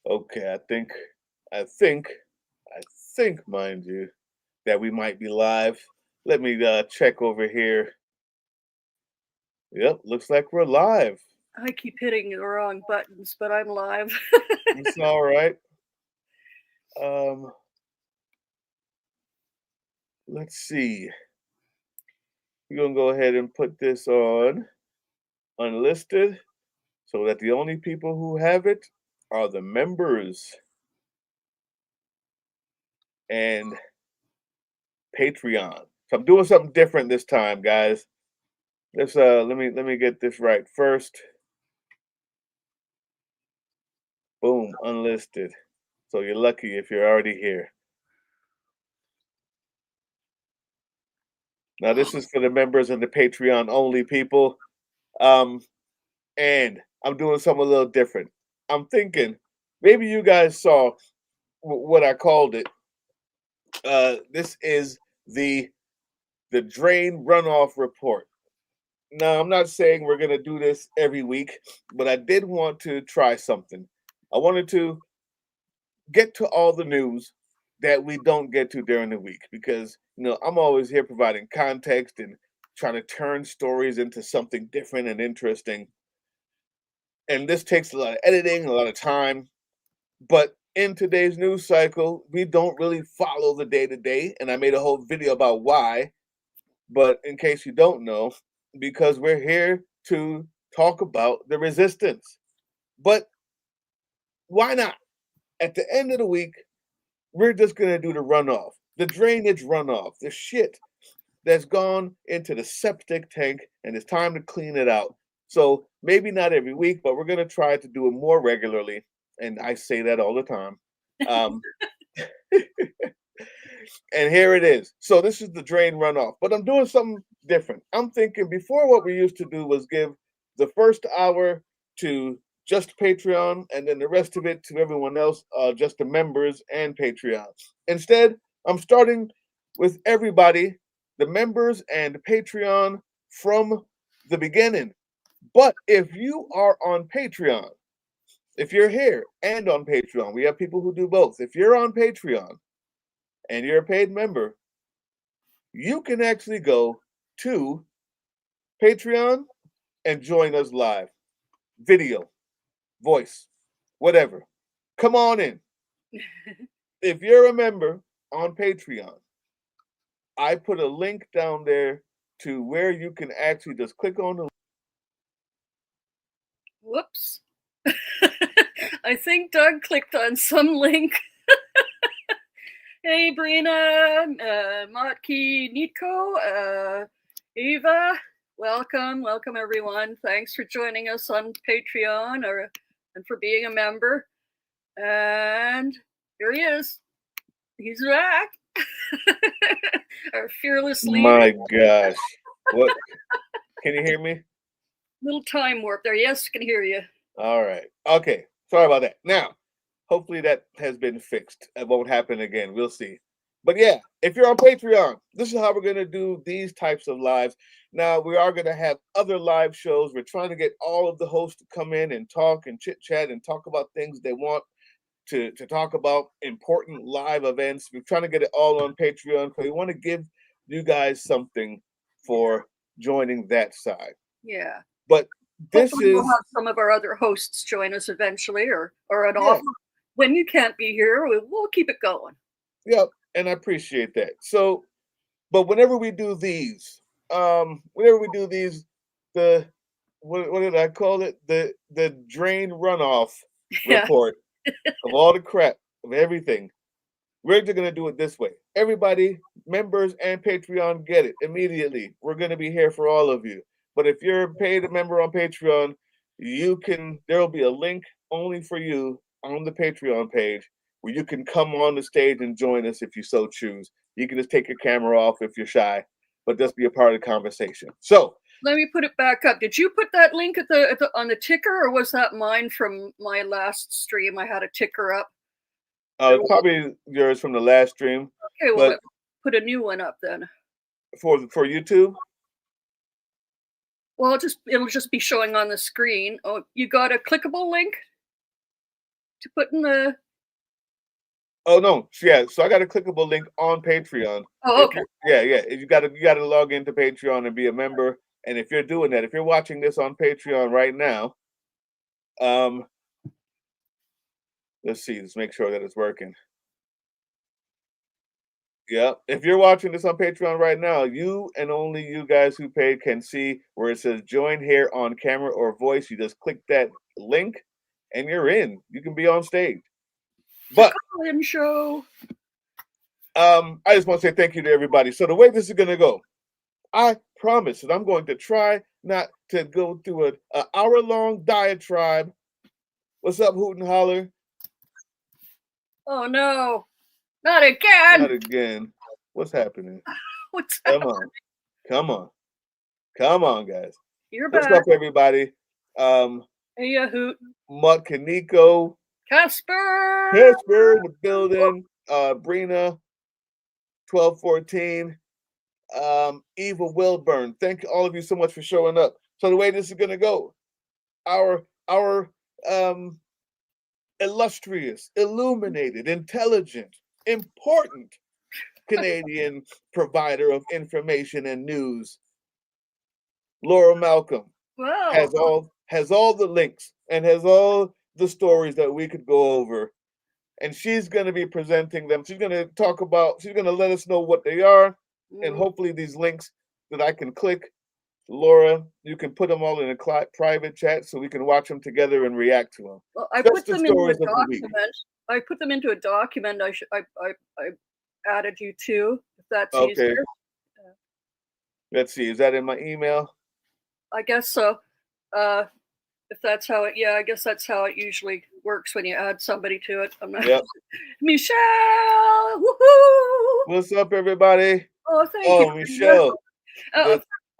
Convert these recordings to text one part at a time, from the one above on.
Okay, I think, mind you, that we might be live. Let me check over here. Yep, looks like we're live. I keep hitting the wrong buttons, but I'm live. It's all right. Um, let's see. We're gonna go ahead and put this on unlisted so that the only people who have it are the members and Patreon. So I'm doing something different this time, guys. Let's let me get this right first. Boom, unlisted. So you're lucky if you're already here. Now this is for the members and the Patreon only people. Um, and I'm doing something a little different. I'm thinking maybe you guys saw what I called it. This is the drain runoff report. Now I'm not saying we're gonna do this every week, but I did want to try something. I wanted to get to all the news that we don't get to during the week because I'm always here providing context and trying to turn stories into something different and interesting. And this takes a lot of editing, a lot of time. But in today's news cycle, we don't really follow the day to day. And I made a whole video about why. But in case you don't know, because we're here to talk about the resistance. But why not? At the end of the week, we're just going to do the runoff, the drainage runoff, the shit that's gone into the septic tank, and it's time to clean it out. So maybe not every week, but we're going to try to do it more regularly. And I say that all the time. Um, and here it is. So this is the drain runoff, but I'm doing something different. I'm thinking before what we used to do was give the first hour to just Patreon and then the rest of it to everyone else, just the members and Patreon. Instead, I'm starting with everybody, the members and Patreon from the beginning. But if you are on Patreon, if you're here and on Patreon, we have people who do both. If you're on Patreon and you're a paid member, you can actually go to Patreon and join us live. Video, voice, whatever. Come on in. If you're a member on Patreon, I put a link down there to where you can actually just click on the. Whoops. I think Doug clicked on some link. Hey, Brina, Matki, Nico, Eva, welcome everyone. Thanks for joining us on Patreon and for being a member. And here he is. He's back. Our fearless leader. My gosh. What? Can you hear me? Little time warp there. Yes, can hear you. All right. Okay. Sorry about that. Now, hopefully that has been fixed. It won't happen again. We'll see. But yeah, if you're on Patreon, this is how we're going to do these types of lives. Now, we are going to have other live shows. We're trying to get all of the hosts to come in and talk and chit chat and talk about things they want to talk about, important live events. We're trying to get it all on Patreon because we want to give you guys something for joining that side. Yeah. But this Hopefully is, we'll have some of our other hosts join us eventually, or an yeah, offer. When you can't be here, we'll keep it going. yep, and I appreciate that. So, but whenever we do these, whenever we do these, the what did I call it? The drain runoff Yeah. report of all the crap of everything. We're just gonna do it this way. Everybody, members and Patreon, get it immediately. We're gonna be here for all of you. But if you're a paid member on Patreon, you can. There will be a link only for you on the Patreon page where you can come on the stage and join us if you so choose. You can just take your camera off if you're shy, but just be a part of the conversation. So Let me put it back up. Did you put that link at the on the ticker, or was that mine from my last stream? I had a ticker up. probably yours from the last stream, Okay, well, but let's put a new one up then. for YouTube. Well, it'll just be showing on the screen. Oh, you got a clickable link to put in the? Oh no, yeah. So I got a clickable link on Patreon. Oh, okay. Yeah. You gotta log into Patreon and be a member. And if you're doing that, if you're watching this on Patreon right now, let's see, let's make sure that it's working. Yeah, if you're watching this on Patreon right now, you and only you guys who paid can see where it says join here on camera or voice. You just click that link and you're in. You can be on stage. But Call-in show. I just want to say thank you to everybody. So the way this is gonna go, I promise that I'm going to try not to go through an hour-long diatribe. What's up, Hoot and Holler? Oh no, not again. Not again. What's happening? What's Come happening? Come on, guys. You're What's back. up, everybody? Hey, Hoot. Mutt Kaneko, Casper in the building. Brina, 1214. Eva Wilburn. Thank all of you so much for showing up. So the way this is gonna go, our illustrious, illuminated, intelligent, important Canadian provider of information and news, Laura Malcolm, has all the links and has all the stories that we could go over. And she's going to be presenting them. She's going to let us know what they are. And hopefully these links that I can click, Laura, you can put them all in a private chat so we can watch them together and react to them. Well, I put them into a document. I put them into a document. I added you to, if that's easier. Let's see. Is that in my email? I guess so. If that's how it, I guess that's how it usually works when you add somebody to it. I'm not. Yep. Michelle, woohoo! What's up, everybody? Oh, thank you. Oh, Michelle.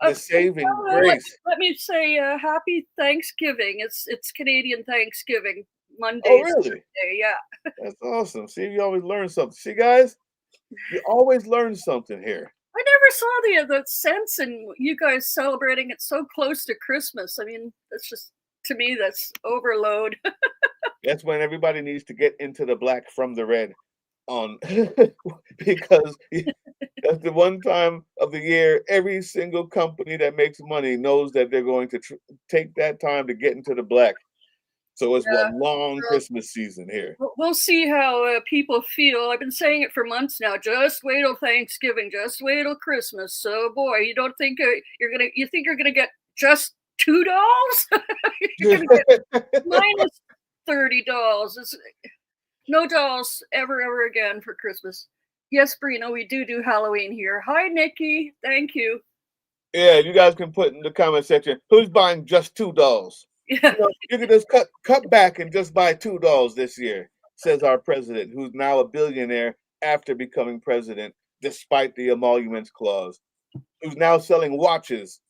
The saving grace. Let me say happy Thanksgiving. It's Canadian Thanksgiving Monday. Oh, really? Saturday, yeah. That's awesome. See, you always learn something. See, guys, you always learn something here. I never saw the sense in you guys celebrating it so close to Christmas. I mean, that's just, to me, that's overload. That's when everybody needs to get into the black from the red on because that's the one time of the year every single company that makes money knows that they're going to take that time to get into the black. So it's a long Christmas season here. We'll see how people feel. I've been saying it for months now. Just wait till Thanksgiving. Just wait till Christmas. So, boy, you don't think you think you're gonna get just $2? You're gonna get minus $30. It's, no dolls ever again for Christmas. Yes, Brina, we do Halloween here. Hi, Nikki. Thank you. Yeah, you guys can put in the comment section who's buying just $2. Yeah. You can just cut back and just buy $2 this year, says our president, who's now a billionaire after becoming president, despite the emoluments clause, who's now selling watches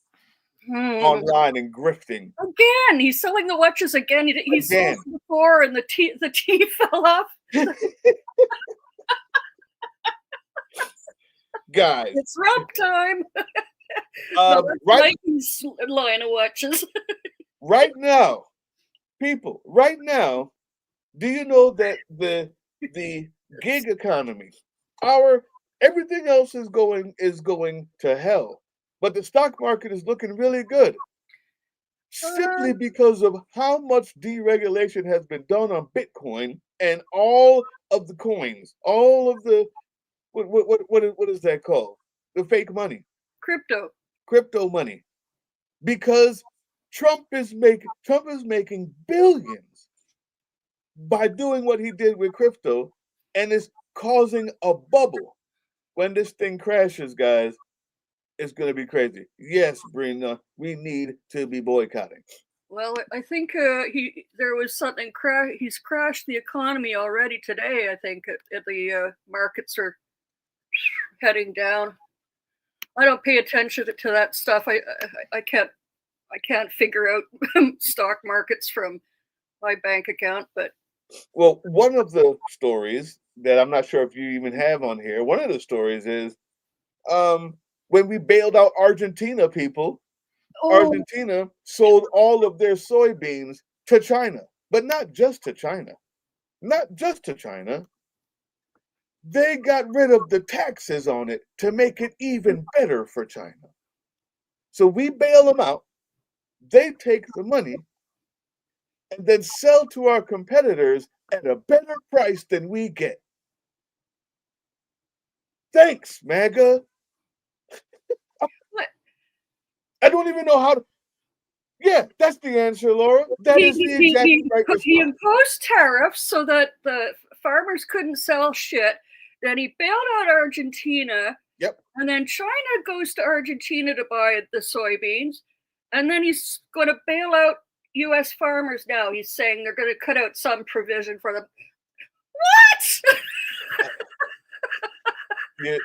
online and grifting. Again, he's selling the watches again. He's sold before, and the T fell off. Guys, it's rub time. Right, line of watches. Right now, people, right now, do you know that the gig economy, everything else is going to hell, but the stock market is looking really good, simply because of how much deregulation has been done on Bitcoin and all of the coins, all of the what is that called? The fake money, crypto money, because Trump is making billions by doing what he did with crypto, and is causing a bubble. When this thing crashes, guys, it's going to be crazy. Yes, Brina, we need to be boycotting. Well, I think there was something he's crashed the economy already today. I think the markets are heading down. I don't pay attention to that stuff. I can't figure out stock markets from my bank account, but well, one of the stories that I'm not sure if you even have on here, one of the stories is when we bailed out Argentina, people, Argentina sold all of their soybeans to China, but not just to China. not just to China. They got rid of the taxes on it to make it even better for China. So we bail them out, they take the money, and then sell to our competitors at a better price than we get. Thanks, MAGA. What? I don't even know how to. Yeah, that's the answer, Laura. That is the exact right response. He imposed tariffs so that the farmers couldn't sell shit. Then he bailed out Argentina. Yep. And then China goes to Argentina to buy the soybeans. And then he's going to bail out U.S. farmers now. He's saying they're going to cut out some provision for them. What? Yeah,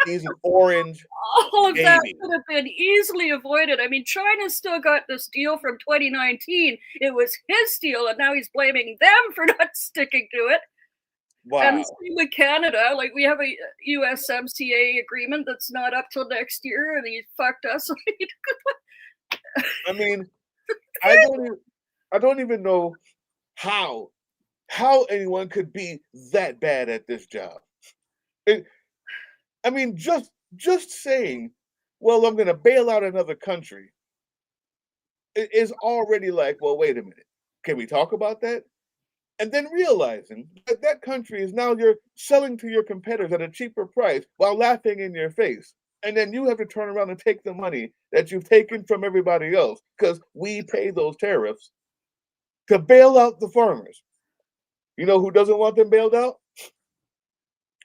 he's an orange. All of that could have been easily avoided. I mean, China's still got this deal from 2019. It was his deal, and now he's blaming them for not sticking to it. Wow. And same with Canada. Like, we have a USMCA agreement that's not up till next year, and he fucked us. I mean, I don't even know how anyone could be that bad at this job. I mean, just saying, well, I'm going to bail out another country is already like, well, wait a minute. Can we talk about that? And then realizing that that country is now you're selling to your competitors at a cheaper price while laughing in your face. And then you have to turn around and take the money that you've taken from everybody else because we pay those tariffs to bail out the farmers. You know who doesn't want them bailed out?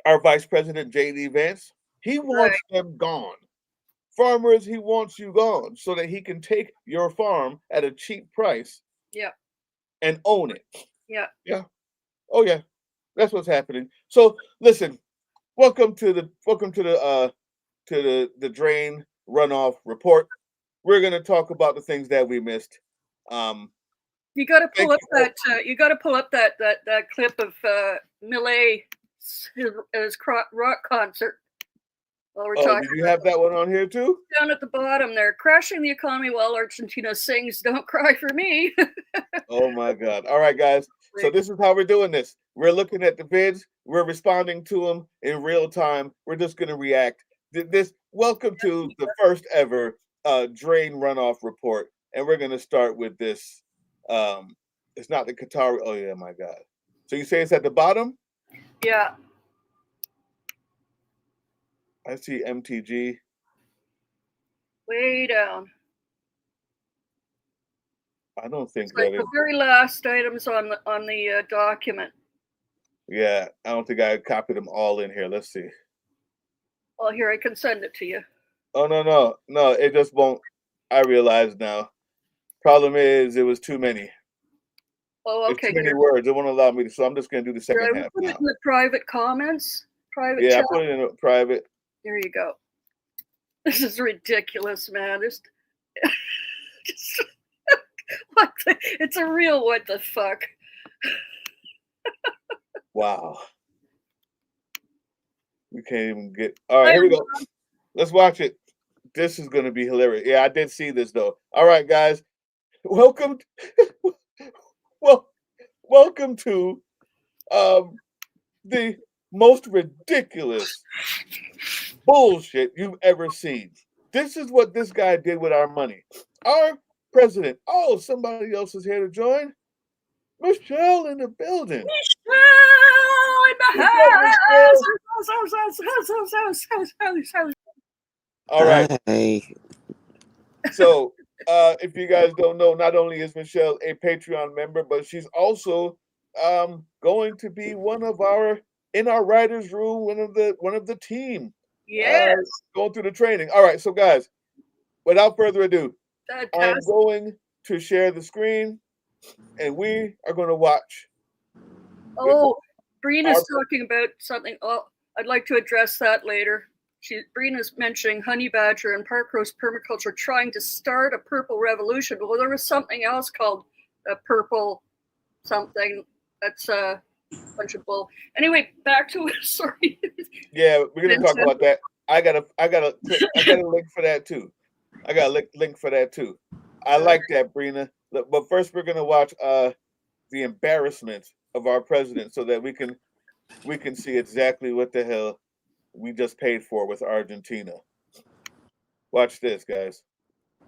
Our Vice President, J.D. Vance. He wants them gone. Farmers, he wants you gone so that he can take your farm at a cheap price. Yeah. And own it. Yeah. Yeah. Oh yeah. That's what's happening. So listen, welcome to the drain runoff report. We're gonna talk about the things that we missed. You got to pull up that. You got to pull up that clip of Millet his rock concert. While we're talking. Did you have that one on here too? Down at the bottom there, crashing the economy while Argentina sings "Don't Cry for Me." Oh my God! All right, guys. So this is how we're doing this. We're looking at the vids. We're responding to them in real time. We're just gonna react. Welcome to the first ever drain runoff report, and we're gonna start with this. It's not the Qatari. Oh yeah, my God. So you say it's at the bottom? Yeah. I see MTG. Way down. I don't think it's like the very last items on the document. Yeah, I don't think I copied them all in here. Let's see. Well, here, I can send it to you. Oh, no, it just won't. I realize now. Problem is, it was too many. Oh, okay. It's too many words. It won't allow me to, so I'm just going to do the second half. Put it in the private comments. Private chat. I put it in a private. There you go. This is ridiculous, man. It's a real what the fuck. Wow. We can't even get. All right, here we go. Let's watch it. This is going to be hilarious. Yeah, I did see this though. All right, guys. Welcome to the most ridiculous bullshit you've ever seen. This is what this guy did with our money. Our president. Oh, somebody else is here to join. Michelle in the building. Michelle in the house. All right. Hi. So, if you guys don't know, not only is Michelle a Patreon member, but she's also going to be in our writers' room, one of the team. Yes. Going through the training. All right, so guys, without further ado, I'm going to share the screen, and we are going to watch. Oh, Brina's talking about something. Oh, I'd like to address that later. Brina's mentioning honey badger and park rose permaculture trying to start a purple revolution. Well, there was something else called a purple something. That's a bunch of bull. Anyway, back to it. Sorry. Yeah, we're gonna talk about that. I got a link for that too. I got a link for that too. I like that, Brina. But first, we're gonna watch the embarrassment of our president so that we can see exactly what the hell we just paid for with Argentina. Watch this, guys.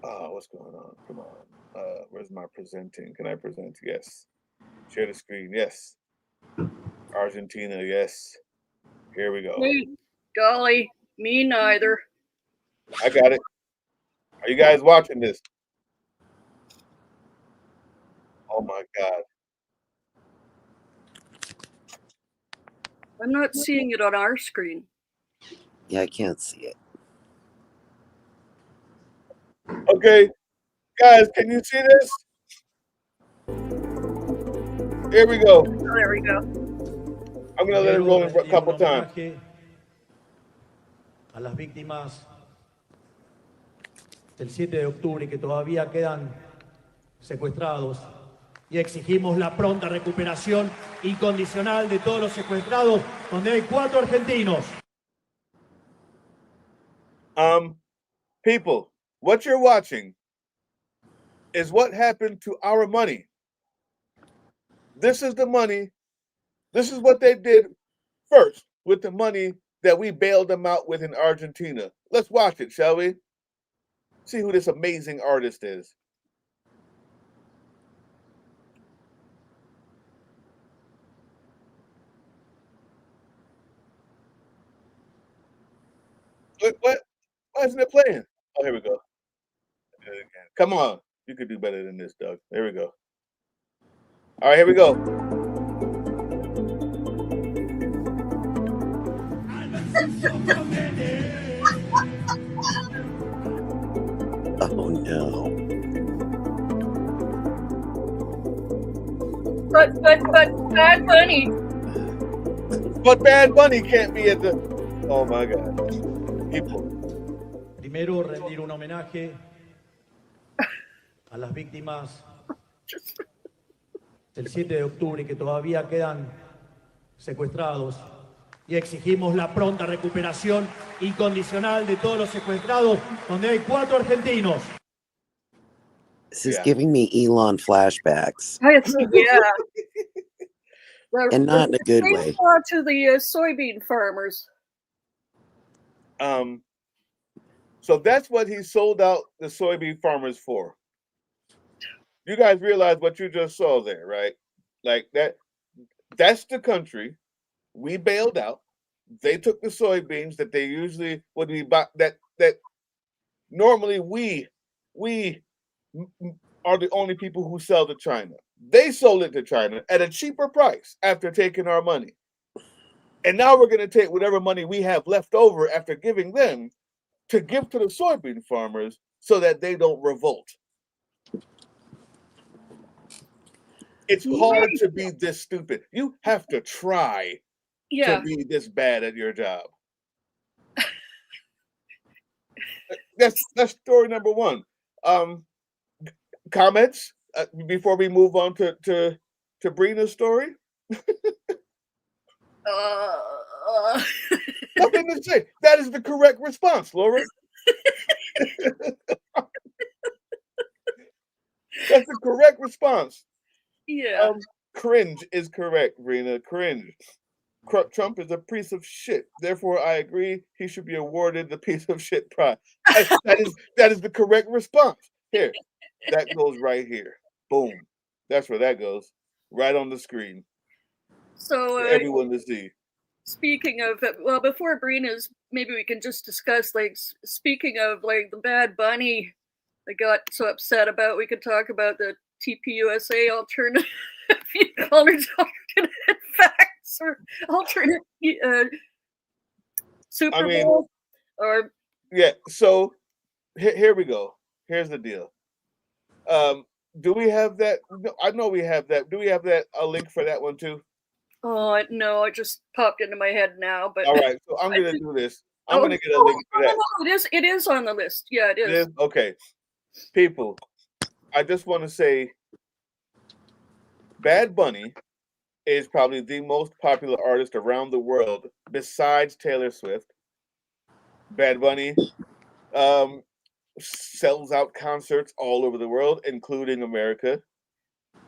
Oh, what's going on? Come on. Where's my presenting? Can I present? Yes. Share the screen. Yes. Argentina. Yes. Here we go. Hey, golly, me neither. I got it. Are you guys watching this? Oh my God. I'm not seeing it on our screen. Yeah, I can't see it. Okay. Guys, can you see this? Here we go. Oh, there we go. I'm going to let it roll a couple times. A las víctimas del 7 de octubre que todavía quedan secuestrados y exigimos la pronta recuperación incondicional de todos los secuestrados, donde hay 4 argentinos. People, what you're watching is what happened to our money. This is the money. This is what they did first with the money that we bailed them out with in Argentina. Let's watch it, shall we? See who this amazing artist is. What? Why isn't it playing? Oh, here we go. Come on. You could do better than this, Doug. There we go. All right, here we go. Oh no. But Bad Bunny. But Bad Bunny can't be at the. Oh my God. People. Primero, rendir un homenaje a las víctimas del 7 de octubre que todavía quedan secuestrados y exigimos la pronta recuperación incondicional de todos los secuestrados, donde hay 4 argentinos. This is giving me Elon flashbacks. Yeah. And not in a good way. To the soybean farmers. So that's what he sold out the soybean farmers for. You guys realize what you just saw there, right? Like that's the country we bailed out. They took the soybeans that they usually would be that normally we are the only people who sell to China. They sold it to China at a cheaper price after taking our money. And now we're going to take whatever money we have left over after giving them to give to the soybean farmers so that they don't revolt. It's hard to be this stupid. You have to try to be this bad at your job. That's story number one. Comments before we move on to Brina's story? Nothing to say. That is the correct response, Laura. That's the correct response. Yeah. Cringe is correct, Brina. Cringe. Trump is a piece of shit. Therefore, I agree he should be awarded the piece of shit prize. That is the correct response. Here, that goes right here. Boom. That's where that goes. Right on the screen. So for everyone to see. Speaking of, well, before Brina's, maybe we can just discuss, like, speaking of, like, the Bad Bunny I got so upset about, we could talk about the TPUSA alternate facts or alternate Super Bowl. Or yeah, so here we go. Here's the deal. Do we have that? I know we have that. Do we have that a link for that one too? Oh no, it just popped into my head now. But all right, so I'm gonna do this. I'm gonna get a link for that. No, it is on the list. Yeah, it is. It is? Okay. People, I just want to say Bad Bunny is probably the most popular artist around the world besides Taylor Swift. Bad Bunny sells out concerts all over the world, including America.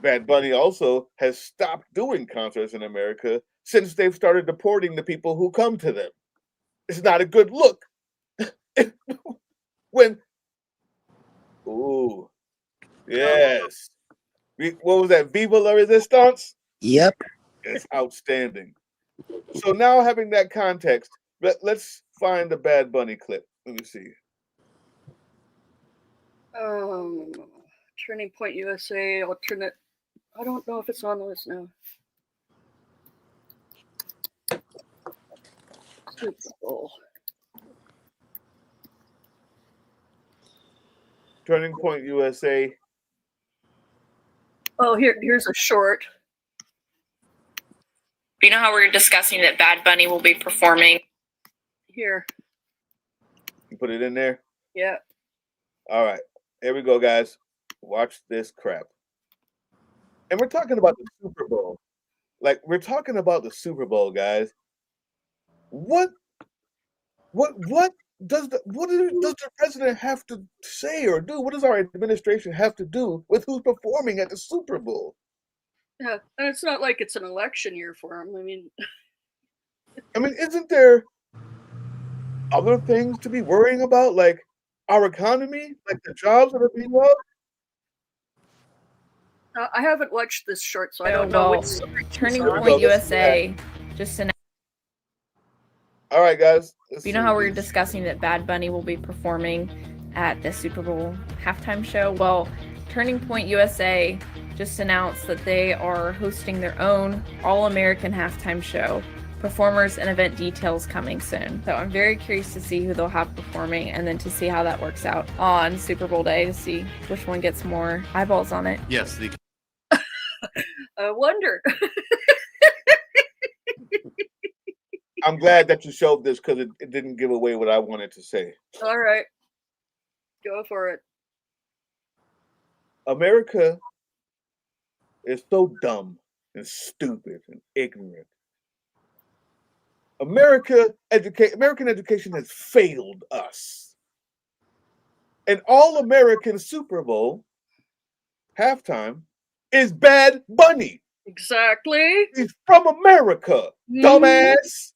Bad Bunny also has stopped doing concerts in America since they've started deporting the people who come to them. It's not a good look. When, ooh, yes. What was that? Viva la Resistance? Yep. It's outstanding. So now having that context, let's find the Bad Bunny clip. Let me see. Turning Point USA, alternate. I don't know if it's on the list now. Super Bowl. Turning Point USA. Oh, here's a short. You know how we were discussing that Bad Bunny will be performing? Here. You put it in there? Yeah. All right. Here we go, guys. Watch this crap. And we're talking about the Super Bowl. Like, we're talking about the Super Bowl, guys. What does the president have to say or do? What does our administration have to do with who's performing at the Super Bowl? Yeah, and it's not like it's an election year for him. I mean, isn't there other things to be worrying about, like our economy, like the jobs that are being lost? I haven't watched this short, so I don't know. Well, Turning Point USA just announced. All right, guys. You know how we were discussing that Bad Bunny will be performing at the Super Bowl halftime show? Well, Turning Point USA just announced that they are hosting their own all-American halftime show. Performers and event details coming soon. So I'm very curious to see who they'll have performing and then to see how that works out on Super Bowl day to see which one gets more eyeballs on it. Yes. I wonder. I'm glad that you showed this because it didn't give away what I wanted to say. All right. Go for it. America is so dumb and stupid and ignorant. American education has failed us. An all-American Super Bowl halftime is Bad Bunny. Exactly. He's from America, dumbass.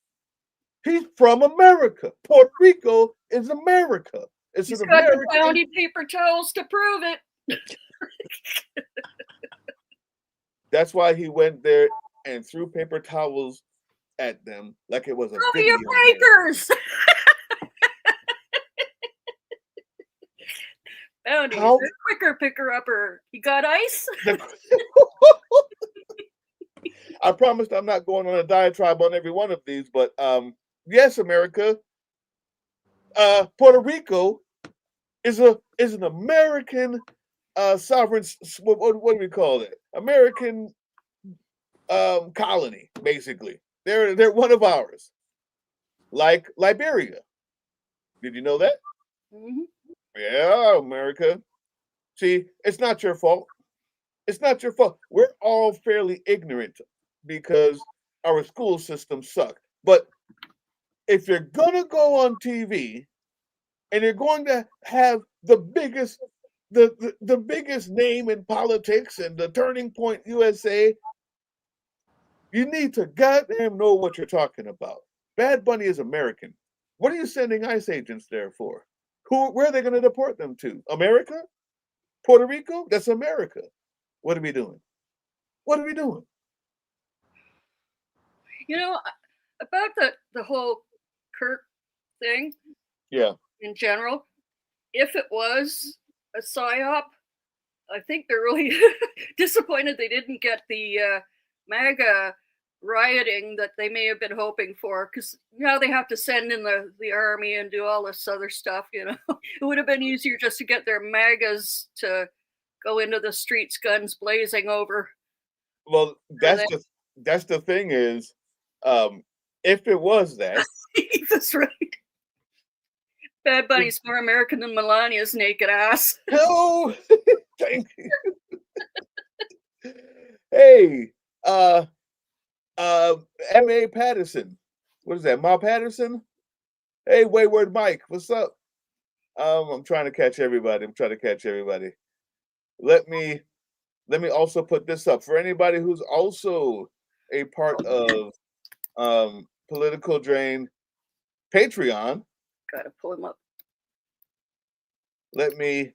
He's from America. Puerto Rico is America. He's got the bounty paper towels to prove it. That's why he went there and threw paper towels at them like it was a video your papers. Bounty, quicker picker upper. You got ice? I promised I'm not going on a diatribe on every one of these, but yes, America. Puerto Rico is an American sovereign. What do we call it? American colony, basically. They're one of ours, like Liberia. Did you know that? Mm-hmm. Yeah, America. See, it's not your fault. It's not your fault. We're all fairly ignorant because our school systems suck. But if you're gonna go on TV and you're going to have the biggest name in politics and the Turning Point USA, you need to goddamn know what you're talking about. Bad Bunny is American. What are you sending ICE agents there for? Where are they going to deport them to? America? Puerto Rico? That's America. What are we doing? What are we doing? You know, about the whole Kirk thing. Yeah. In general, if it was a psyop, I think they're really disappointed they didn't get the MAGA rioting that they may have been hoping for, because now they have to send in the army and do all this other stuff. You know, it would have been easier just to get their MAGAs to go into the streets, guns blazing over. Well, that's the thing is, if it was that, that's right. Bad Bunny's more American than Melania's naked ass. No, thank you. Hey, M.A. Patterson. What is that? Ma Patterson? Hey, Wayward Mike, what's up? I'm trying to catch everybody. Let me let me also put this up for anybody who's also a part of Political Drain Patreon. Gotta pull him up. Let me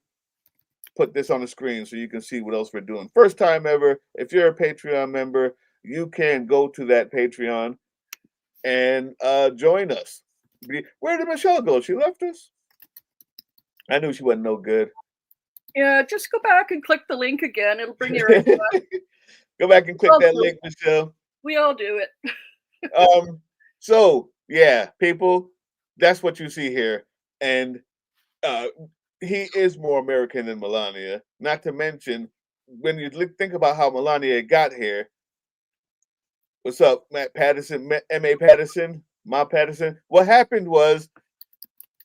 put this on the screen so you can see what else we're doing. First time ever, if you're a Patreon member, you can go to that Patreon and join us. Where did Michelle go? She left us? I knew she wasn't no good. Yeah, just go back and click the link again. It'll bring you right back. Go back and click that link, Michelle. We all do it. So yeah, people, that's what you see here. And he is more American than Melania. Not to mention, when you think about how Melania got here. What's up, Matt Patterson, M.A. Patterson, Ma Patterson? What happened was,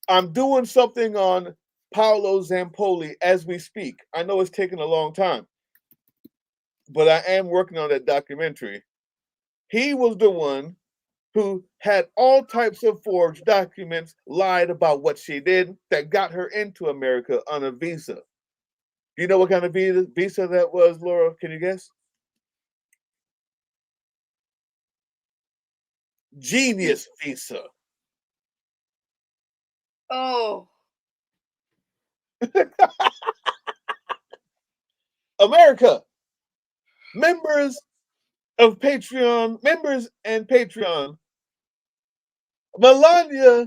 I'm doing something on Paolo Zampoli as we speak. I know it's taken a long time, but I am working on that documentary. He was the one who had all types of forged documents, lied about what she did, that got her into America on a visa. Do you know what kind of visa that was, Laura? Can you guess? Genius visa. Oh. America. Members and Patreon. Melania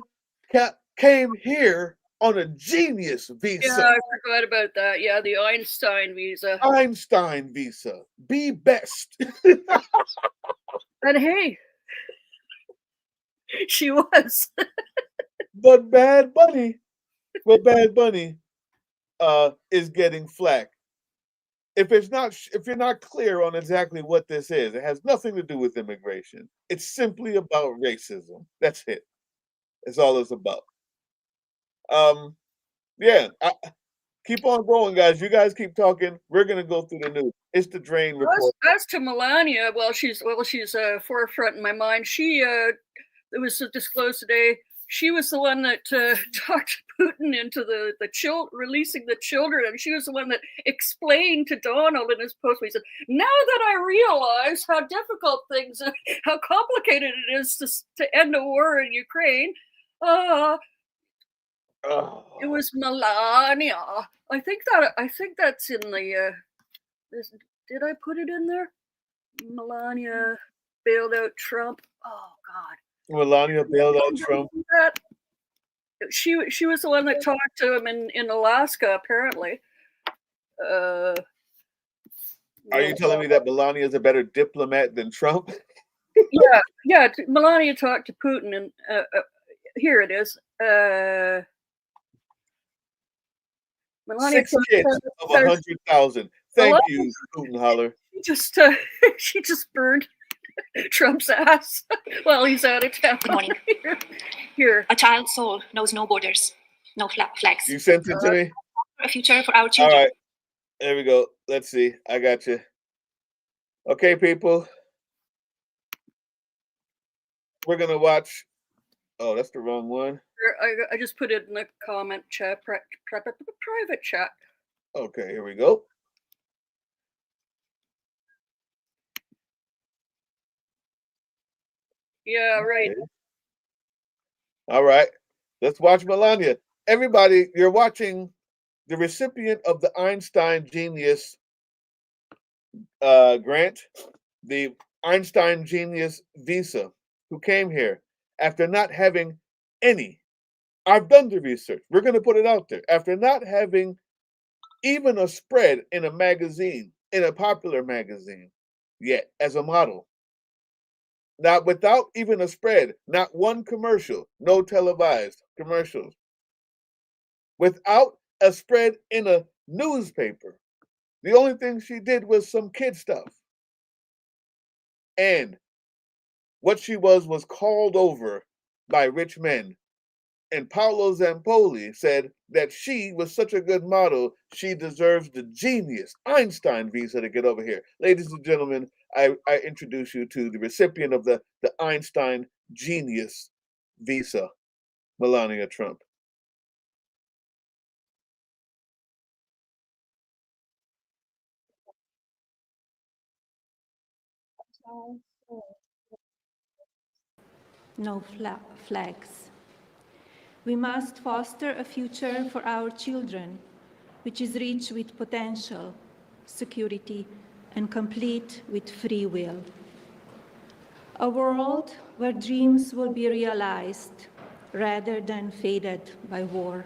came here on a genius visa. Yeah, I forgot about that. Yeah, the Einstein visa. Einstein visa. Be best. And hey, she was. But Bad Bunny is getting flack. If you're not clear on exactly what this is, it has nothing to do with immigration. It's simply about racism. That's it. That's all it's about. Yeah. Keep on going, guys. You guys keep talking. We're gonna go through the news. It's the Drain Report. As to Melania, she's forefront in my mind. It was disclosed today. She was the one that talked Putin into releasing the children, and she was the one that explained to Donald in his post. He said, "Now that I realize how difficult how complicated it is to end a war in Ukraine, it was Melania." I think that's in the. Did I put it in there? Melania bailed out Trump. Oh God. Melania bailed out Trump. She was the one that talked to him in Alaska, apparently. Are you telling me that Melania is a better diplomat than Trump? Yeah. Melania talked to Putin, and here it is. Melania 6 kids of 100,000. Thank you, Putin holler. She just burned Trump's ass while he's out of town. Good morning. Here. A child's soul knows no borders, no flags. You sent it to me? A future for our children. All right. There we go. Let's see. I got you. Okay, people. We're going to watch. Oh, that's the wrong one. I just put it in the comment chat, private chat. Okay, here we go. Yeah, right. Okay. All right. Let's watch Melania. Everybody, you're watching the recipient of the Einstein Genius grant, the Einstein Genius visa, who came here after not having any. I've done the research. We're going to put it out there. After not having even a spread in a magazine, in a popular magazine yet, as a model. Not without even a spread, not one commercial, no televised commercials. Without a spread in a newspaper. The only thing she did was some kid stuff. And what she was called over by rich men. And Paolo Zampoli said that she was such a good model, she deserves the genius Einstein visa to get over here. Ladies and gentlemen, I introduce you to the recipient of the Einstein Genius visa, Melania Trump. No flags. We must foster a future for our children, which is rich with potential, security, and complete with free will. A world where dreams will be realized rather than faded by war.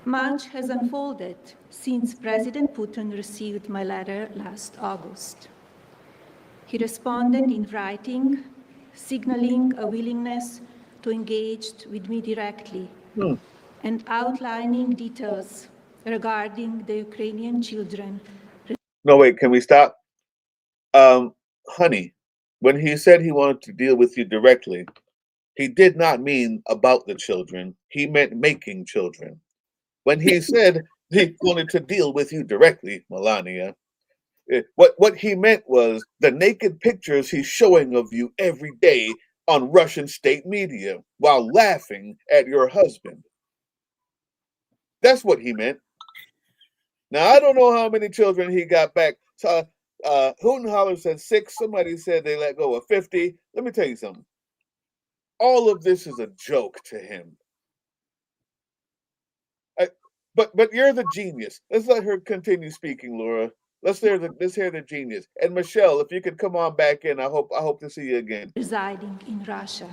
Much has unfolded since President Putin received my letter last August. He responded in writing, signaling a willingness to engage with me directly and outlining details regarding the Ukrainian children. No, wait, can we stop? Honey, when he said he wanted to deal with you directly, he did not mean about the children. He meant making children. When he said he wanted to deal with you directly, Melania, what he meant was the naked pictures he's showing of you every day on Russian state media while laughing at your husband. That's what he meant. Now, I don't know how many children he got back. So, Hoot and Holler said 6. Somebody said they let go of 50. Let me tell you something. All of this is a joke to him. But you're the genius. Let's let her continue speaking, Laura. Let's hear the genius. And Michelle, if you could come on back in, I hope to see you again. Residing in Russia.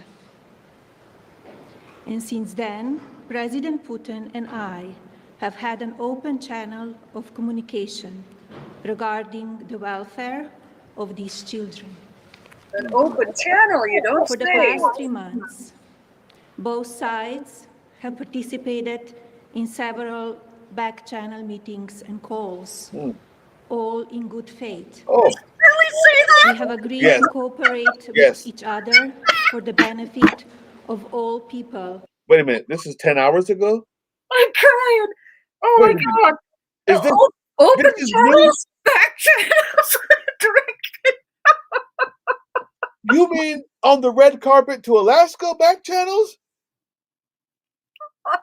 And since then, President Putin and I have had an open channel of communication regarding the welfare of these children. An open channel, you don't For the say. past 3 months, both sides have participated in several back-channel meetings and calls, all in good faith. Oh, Really say that? We have agreed Yes. to cooperate Yes. with each other for the benefit of all people. wait a minute. This is 10 hours ago? I'm crying. Oh Wait a my minute. God. Is this Open this is channels, back channels, direct. you mean on the red carpet to Alaska back channels?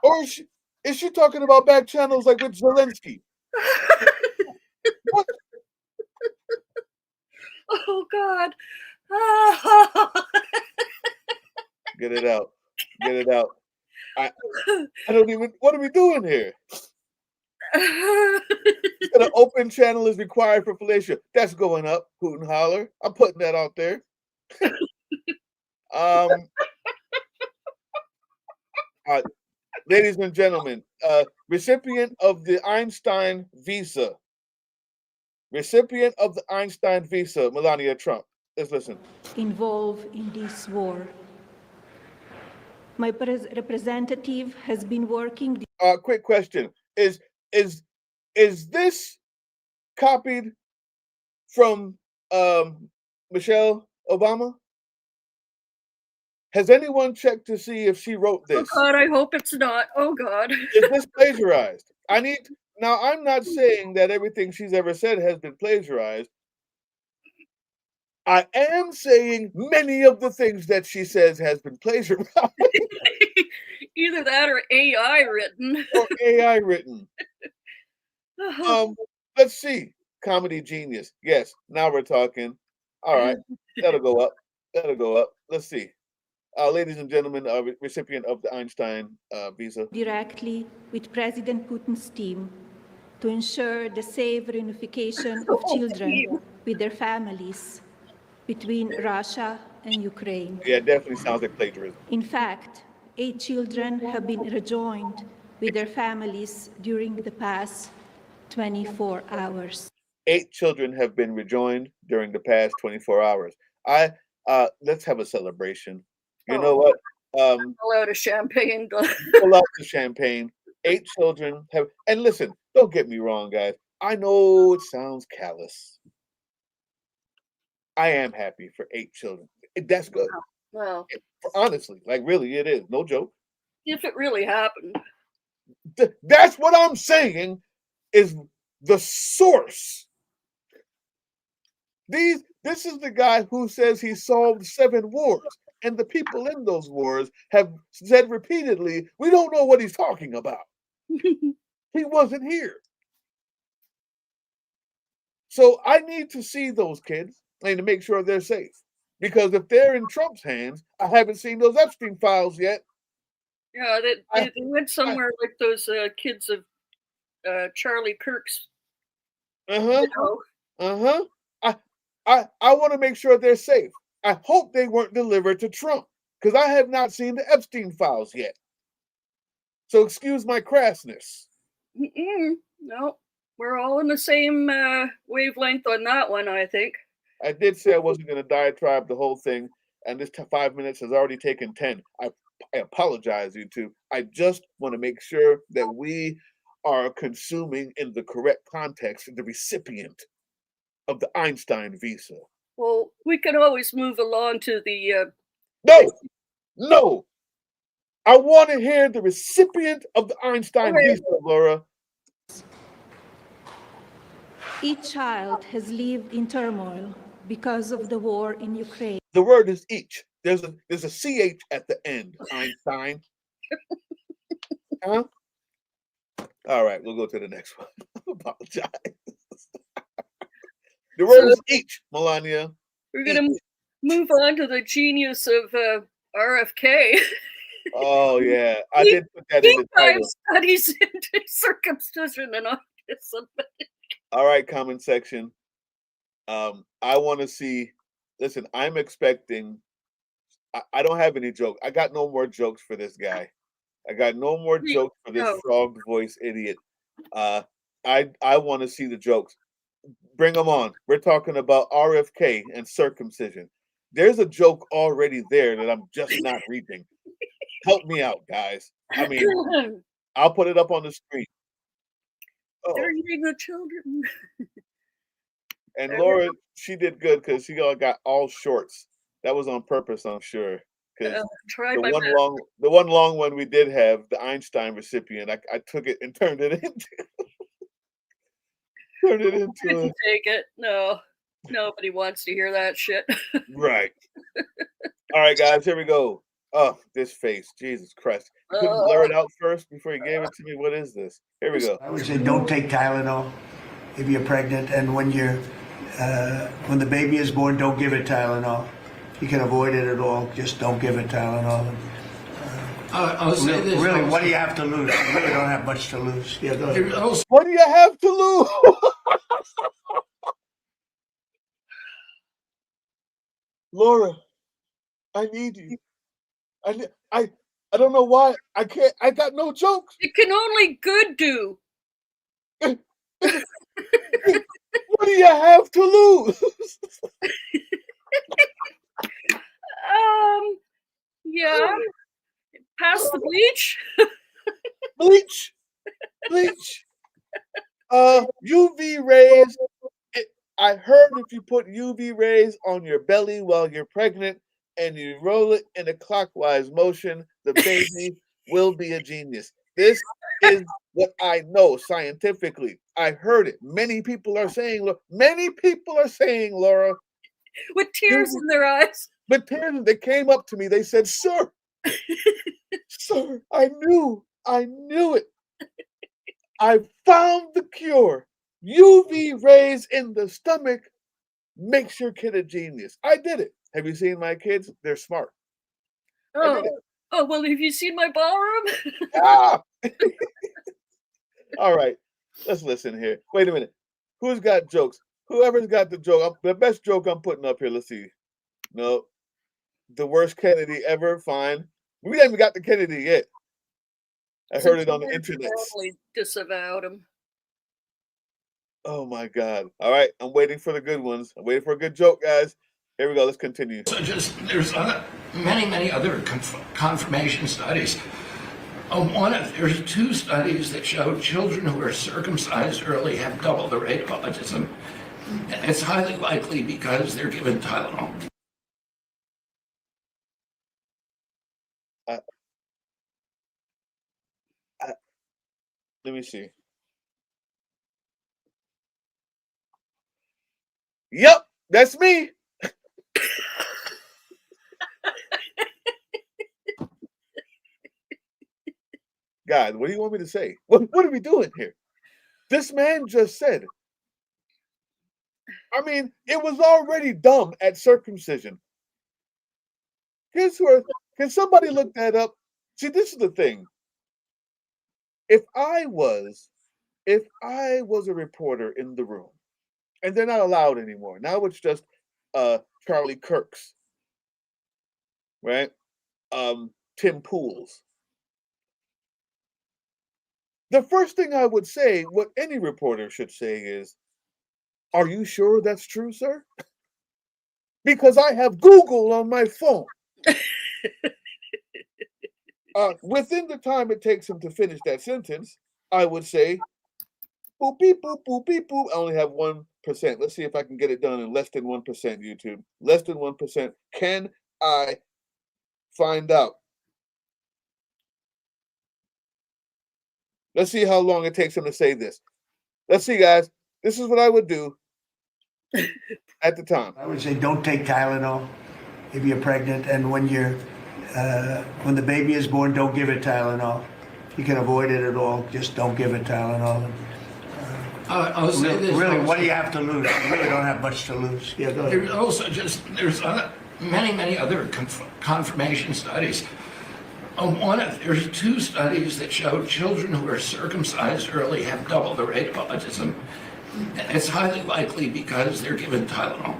Or is she talking about back channels like with Zelensky? What? Oh God. Get it out. Get it out. I don't even. What are we doing here? An open channel is required for fellatio. That's going up. Hoot and holler. I'm putting that out there. Ladies and gentlemen, recipient of the Einstein visa. Recipient of the Einstein visa, Melania Trump. Let's listen. Involved in this war. My representative has been working. Quick question: Is this copied from Michelle Obama? Has anyone checked to see if she wrote Oh this? God, I hope it's not. Oh God. Is this plagiarized? Now, I'm not saying that everything she's ever said has been plagiarized. I am saying many of the things that she says has been plagiarized. Either that or AI written. Or AI written. Let's see. Comedy genius. Yes, now we're talking. All right, that'll go up. That'll go up. Let's see. Ladies and gentlemen, recipient of the Einstein visa. Directly with President Putin's team to ensure the safe reunification of children with their families between Russia and Ukraine. Yeah, it definitely sounds like plagiarism. In fact, 8 children have been rejoined with their families during the past 24 hours. 8 children have been rejoined during the past 24 hours. Let's have a celebration. You know what? Pull out a champagne. Pull out the champagne. 8 children have, and listen, don't get me wrong, guys. I know it sounds callous. I am happy for 8 children. That's good. Well, Honestly, like really, it is. No joke. if it really happened. That's what I'm saying is the source. This is the guy who says he solved 7 wars. And the people in those wars have said repeatedly, we don't know what he's talking about. He wasn't here. So I need to see those kids. and to make sure they're safe. Because if they're in Trump's hands, I haven't seen those Epstein files yet. Yeah, they went somewhere like those kids of Charlie Kirk's. I want to make sure they're safe. I hope they weren't delivered to Trump, because I have not seen the Epstein files yet. So excuse my crassness. No, we're all in the same wavelength on that one, I think. I did say I wasn't going to diatribe the whole thing, and this 5 minutes has already taken 10. I apologize, YouTube. I just want to make sure that we are consuming in the correct context the recipient of the Einstein visa. Well, we can always move along to the... No! I want to hear the recipient of the Einstein visa, Laura. Each child has lived in turmoil because of the war in Ukraine. The word is each. There's a CH at the end, Einstein. Huh? All right, we'll go to the next one. I apologize. The word is each, Melania. We're going to move on to the genius of RFK. Oh, yeah. I did put that in the title. Studies into circumcision and autism. All right, comment section. I want to see, listen, I'm expecting, I don't have any jokes. I got no more jokes for this guy. I got no more jokes for this frog voice idiot. I want to see the jokes. Bring them on. We're talking about RFK and circumcision. There's a joke already there that I'm just not reading. Help me out, guys. I mean, I'll put it up on the screen. They're eating the children. And Laura, she did good because she got all shorts. That was on purpose, I'm sure. Because the one long one we did have, the Einstein recipient, I took it and turned it into. Take it. No, nobody wants to hear that shit. Right. All right, guys, here we go. Oh, this face, Jesus Christ! You couldn't blur it out first before you gave it to me. What is this? Here we go. I would say don't take Tylenol if you're pregnant, and when the baby is born, don't give it Tylenol. You can avoid it at all. Just don't give it Tylenol. I'll say this. Really, what do you have to lose? You really don't have much to lose. Yeah, go ahead. What do you have to lose? Laura, I need you. I don't know why. I can't. I got no jokes. It can only good do. What do you have to lose? Yeah. Pass the bleach. Bleach. UV rays. I heard if you put UV rays on your belly while you're pregnant and you roll it in a clockwise motion, the baby will be a genius. This is what I know scientifically. I heard it. Many people are saying, Laura. With tears in their eyes. With tears, they came up to me. They said, sir, I knew it. I found the cure. UV rays in the stomach makes your kid a genius. I did it. Have you seen my kids? They're smart. Oh, well, have you seen my ballroom? All right. Let's listen here. Wait a minute. Who's got jokes? Whoever's got the joke, the best joke I'm putting up here. Let's see. No. The worst Kennedy ever. Fine. We haven't got the Kennedy yet. I heard it on the internet. Totally disavowed him. Oh my God. All right. I'm waiting for the good ones. I'm waiting for a good joke, guys. Here we go. Let's continue. So there's many other confirmation studies. There's 2 studies that show children who are circumcised early have double the rate of autism. And it's highly likely because they're given Tylenol. Let me see. Yep, that's me. God, what do you want me to say? What are we doing here? This man just said, I mean, It was already dumb at circumcision. Can somebody look that up? See, this is the thing. If I was a reporter in the room, and they're not allowed anymore. Now it's just Charlie Kirk's, right? Tim Pool's. The first thing I would say, what any reporter should say is, "Are you sure that's true, sir?" Because I have Google on my phone. Within the time it takes him to finish that sentence, I would say, boop, beep, boop, boop, beep, boop. I only have 1%. Let's see if I can get it done in less than 1%, YouTube. Less than 1%. Can I find out? Let's see how long it takes him to say this. Let's see, guys. This is what I would do at the time. I would say don't take Tylenol if you're pregnant, and when the baby is born, don't give it Tylenol. You can avoid it at all. Just don't give it Tylenol. I'll say this. Really, what do you have to lose? You really don't have much to lose. Yeah, go ahead. There's many other confirmation studies. There's 2 studies that show children who are circumcised early have double the rate of autism. And it's highly likely because they're given Tylenol.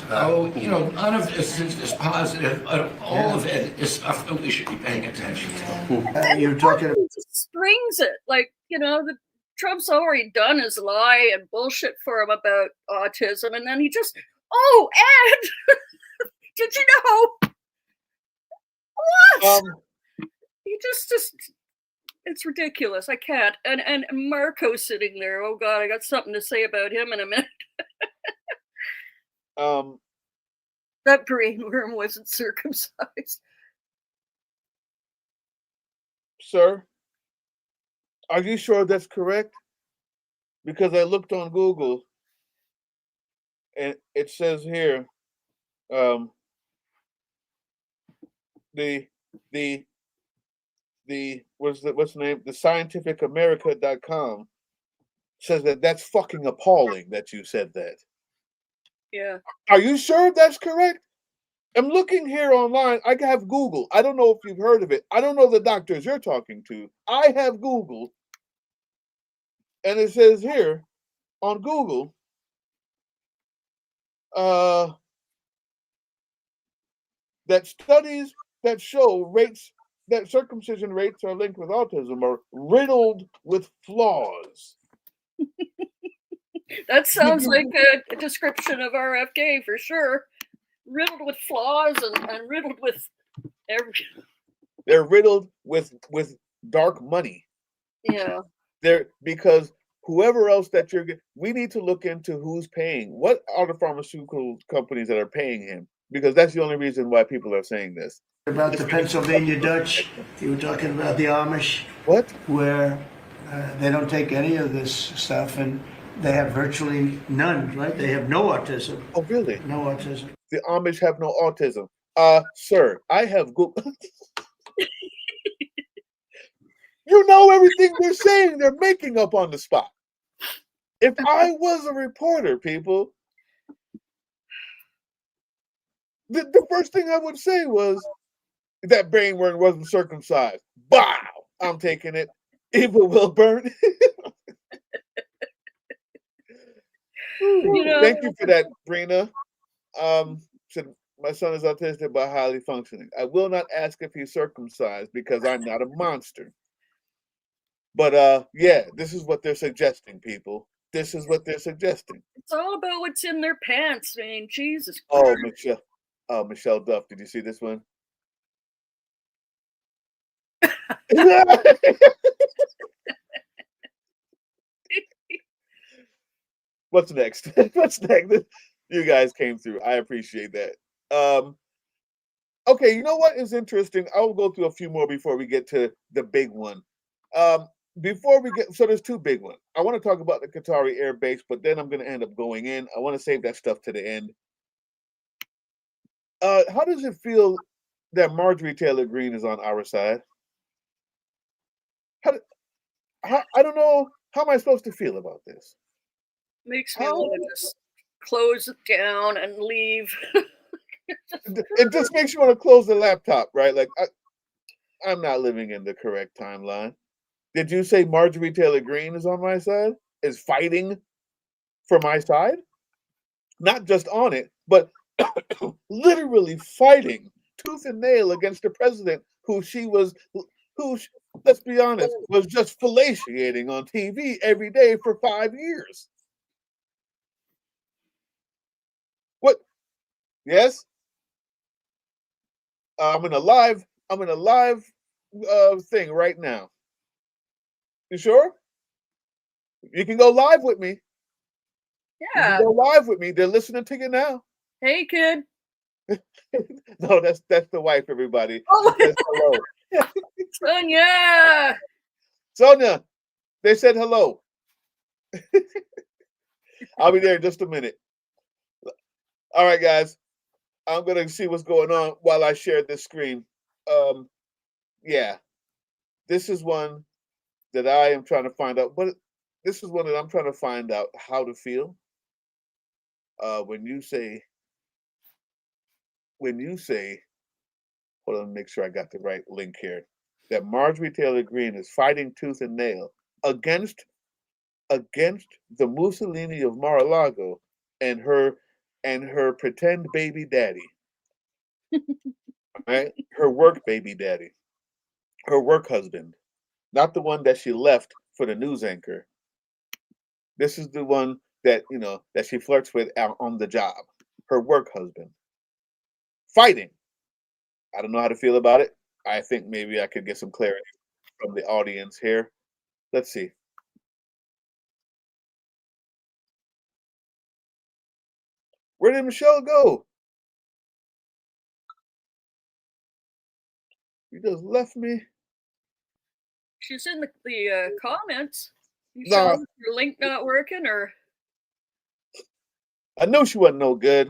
So, none of this is positive, but all of it is stuff that we should be paying attention to. You're talking about... He just springs it. Like, Trump's already done his lie and bullshit for him about autism, and then he just, and did you know? What? He just it's ridiculous. I can't. And Marco's sitting there. Oh God, I got something to say about him in a minute. That brainworm wasn't circumcised. Sir, are you sure that's correct? Because I looked on Google and it says here, what's the name? The scientificamerica.com says that's fucking appalling that you said that. Yeah. Are you sure that's correct? I'm looking here online. I have Google. I don't know if you've heard of it. I don't know the doctors you're talking to. I have Google. And it says here on Google, that studies that show that circumcision rates are linked with autism are riddled with flaws. That sounds like a description of RFK for sure. Riddled with flaws and riddled with They're riddled with dark money. Yeah. Because whoever else that we need to look into who's paying. What are the pharmaceutical companies that are paying him? Because that's the only reason why people are saying this. About the Pennsylvania Dutch, you were talking about the Amish. What? Where they don't take any of this stuff, and they have virtually none, right? They have no autism. Oh, really? No autism. The Amish have no autism. Sir, I have Google. You know everything they're saying, they're making up on the spot. If I was a reporter, people, the first thing I would say was, that brainworm wasn't circumcised. Bow! I'm taking it. Evil will burn. Thank you for that, Brina. Said, my son is autistic but highly functioning. I will not ask if he's circumcised because I'm not a monster. But yeah, this is what they're suggesting, people. This is what they're suggesting. It's all about what's in their pants, man. Jesus Christ. Michelle Duff, did you see this one? What's next? What's next? You guys came through. I appreciate that. Okay, you know what is interesting? I will go through a few more before we get to the big one. So there's 2 big ones. I want to talk about the Qatari Air Base, but then I'm going to end up going in. I want to save that stuff to the end. How does it feel that Marjorie Taylor Greene is on our side? I don't know. How am I supposed to feel about this? Makes me want to just close it down and leave. It just makes you want to close the laptop, right? Like, I'm not living in the correct timeline. Did you say Marjorie Taylor Greene is on my side? Is fighting for my side? Not just on it, but literally fighting tooth and nail against the president who, let's be honest, was just fellatiating on TV every day for 5 years. What? Yes? I'm in a live thing right now. You sure? You can go live with me. Yeah. You can go live with me. They're listening to you now. Hey, kid. No, that's the wife, everybody. Oh. She says hello. Sonia. Sonia, they said hello. I'll be there in just a minute. All right, guys. I'm going to see what's going on while I share this screen. Yeah. This is one that I am trying to find out. This is one that I'm trying to find out how to feel. When you say, hold on, make sure I got the right link here, that Marjorie Taylor Greene is fighting tooth and nail against the Mussolini of Mar-a-Lago and her pretend baby daddy, right? Her work baby daddy, her work husband, not the one that she left for the news anchor. This is the one that that she flirts with out on the job, her work husband. Fighting. I don't know how to feel about it. I think maybe I could get some clarity from the audience here. Let's see. Where did Michelle go? You just left me. She's in the comments. You Nah. saw your link not working, or? I knew she wasn't no good.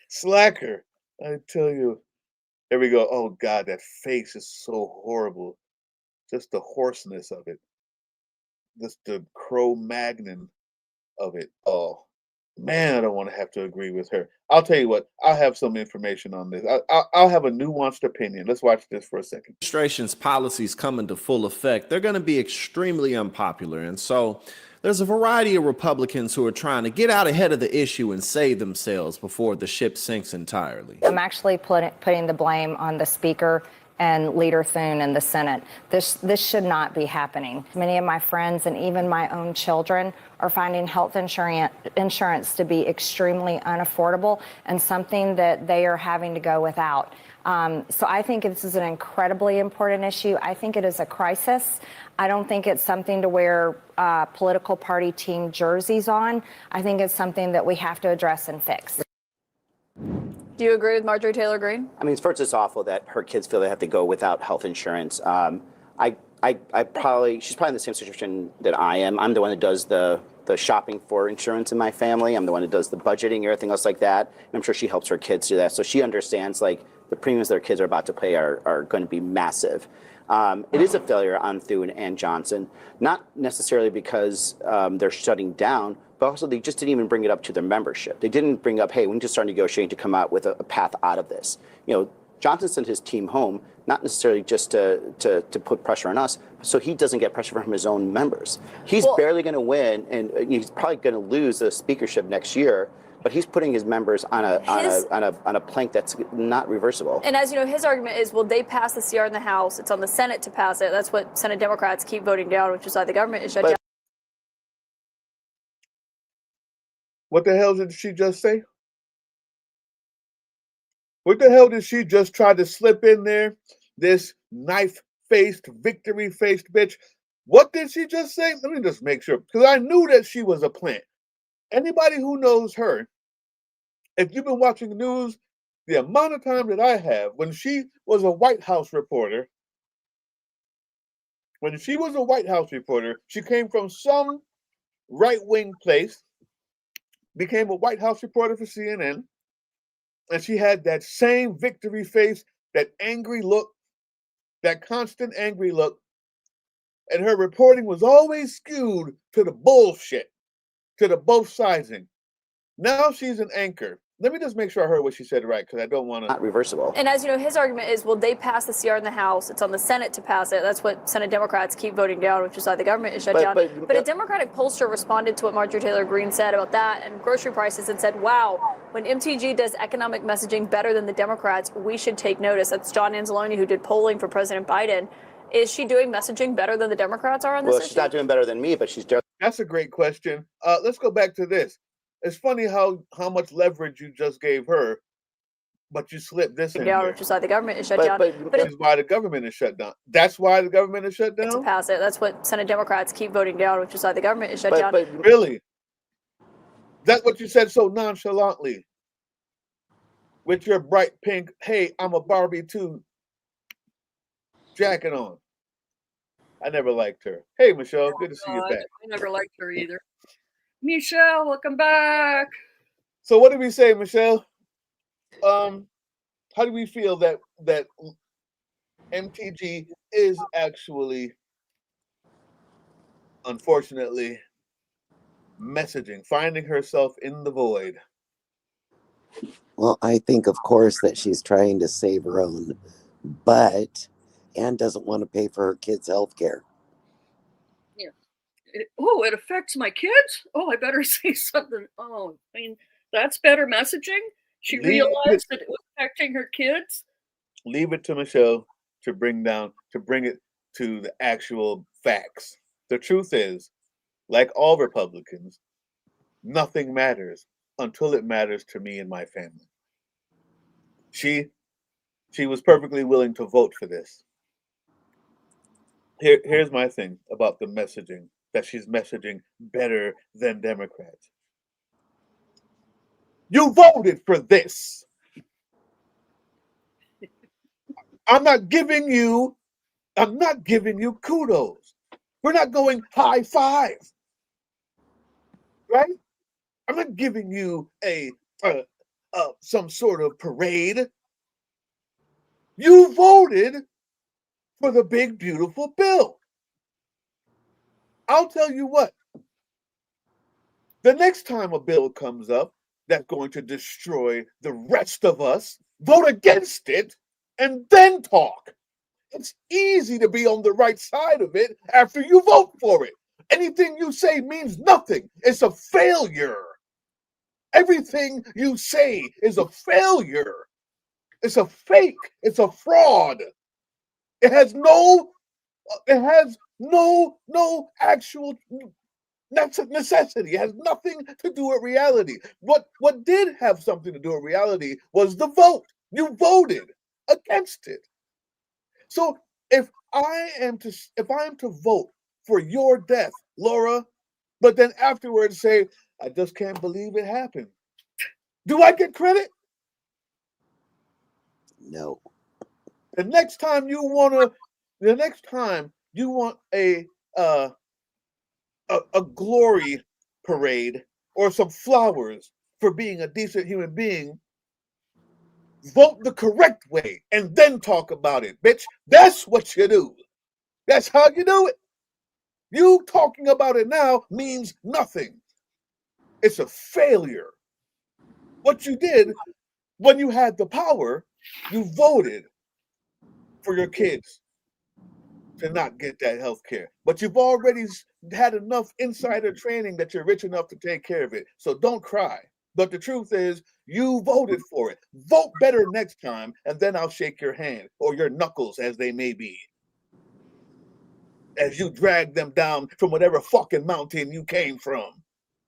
Slacker. I tell you. There we go. Oh God, that face is so horrible. Just the hoarseness of it. Just the Cro-Magnon of it. Oh man, I don't want to have to agree with her. I'll tell you what. I'll have some information on this. I'll have a nuanced opinion. Let's watch this for a second. Administration's policies come into full effect. They're going to be extremely unpopular, and so there's a variety of Republicans who are trying to get out ahead of the issue and save themselves before the ship sinks entirely. I'm actually putting the blame on the Speaker and Leader Thune in the Senate. This should not be happening. Many of my friends and even my own children are finding health insurance to be extremely unaffordable and something that they are having to go without. So I think this is an incredibly important issue. I think it is a crisis. I don't think it's something to wear political party team jerseys on. I think it's something that we have to address and fix. Do you agree with Marjorie Taylor Greene? I mean, first, it's awful that her kids feel they have to go without health insurance. She's probably in the same situation that I am. I'm the one that does the shopping for insurance in my family. I'm the one that does the budgeting and everything else like that. And I'm sure she helps her kids do that. So she understands like the premiums their kids are about to pay are going to be massive. It is a failure on Thune and Johnson, not necessarily because they're shutting down, but also they just didn't even bring it up to their membership. They didn't bring up, hey, we need to start negotiating to come out with a path out of this. You know, Johnson sent his team home, not necessarily just to put pressure on us, so he doesn't get pressure from his own members. He's barely going to win, and he's probably going to lose the speakership next year. But he's putting his members on a plank that's not reversible. And as you know, his argument is, well, they passed the CR in the House. It's on the Senate to pass it. That's what Senate Democrats keep voting down, which is why the government is shut down. What the hell did she just say? What the hell did she just try to slip in there? This knife-faced, victory-faced bitch. What did she just say? Let me just make sure, because I knew that she was a plant. Anybody who knows her, if you've been watching the news, the amount of time that I have, when she was a White House reporter, she came from some right-wing place, became a White House reporter for CNN, and she had that same victory face, that angry look, that constant angry look. and her reporting was always skewed to the bullshit, to the both sidesing. Now she's an anchor. Let me just make sure I heard what she said right, because I don't want to. Not reversible. And as you know, his argument is, well, they passed the CR in the House. It's on the Senate to pass it. That's what Senate Democrats keep voting down, which is why the government is shut down. But a Democratic pollster responded to what Marjorie Taylor Greene said about that and grocery prices and said, wow, when MTG does economic messaging better than the Democrats, we should take notice. That's John Anzalone, who did polling for President Biden. Is she doing messaging better than the Democrats are on this issue? Well, she's not doing better than me, but she's doing. That's a great question. Let's go back to this. It's funny how much leverage you just gave her, but you slipped this in there. Which is why the government is shut down. But that's why the government is shut down. That's why the government is shut down? To pass it. That's what Senate Democrats keep voting down, which is why the government is shut down. Really? That's what you said so nonchalantly. With your bright pink, hey, I'm a Barbie too, jacket on. I never liked her. Hey, Michelle, good to see you back. I never liked her either. Michelle, welcome back. So what did we say, Michelle? How do we feel that MTG is actually, unfortunately, messaging, finding herself in the void? Well, I think, of course, that she's trying to save her own butt and doesn't want to pay for her kids' health care. Yeah. It affects my kids? Oh, I better say something. Oh, I mean, that's better messaging? She realized that it was affecting her kids? Leave it to Michelle to bring it to the actual facts. The truth is, like all Republicans, nothing matters until it matters to me and my family. She was perfectly willing to vote for this. Here's my thing about the messaging, that she's messaging better than Democrats. You voted for this. I'm not giving you kudos. We're not going high five. Right? I'm not giving you some sort of parade. You voted for the big, beautiful bill. I'll tell you what. The next time a bill comes up that's going to destroy the rest of us, vote against it and then talk. It's easy to be on the right side of it after you vote for it. Anything you say means nothing. It's a failure. Everything you say is a failure. It's a fake. It's a fraud. It has no actual necessity. It has nothing to do with reality. What did have something to do with reality was the vote. You voted against it. So if I am to vote for your death, Laura, but then afterwards say, I just can't believe it happened, do I get credit? No. The next time you want a glory parade or some flowers for being a decent human being, vote the correct way and then talk about it, bitch. That's what you do. That's how you do it. You talking about it now means nothing. It's a failure. What you did when you had the power, you voted for your kids to not get that health care. But you've already had enough insider training that you're rich enough to take care of it. So don't cry. But the truth is, you voted for it. Vote better next time, and then I'll shake your hand, or your knuckles, as they may be, as you drag them down from whatever fucking mountain you came from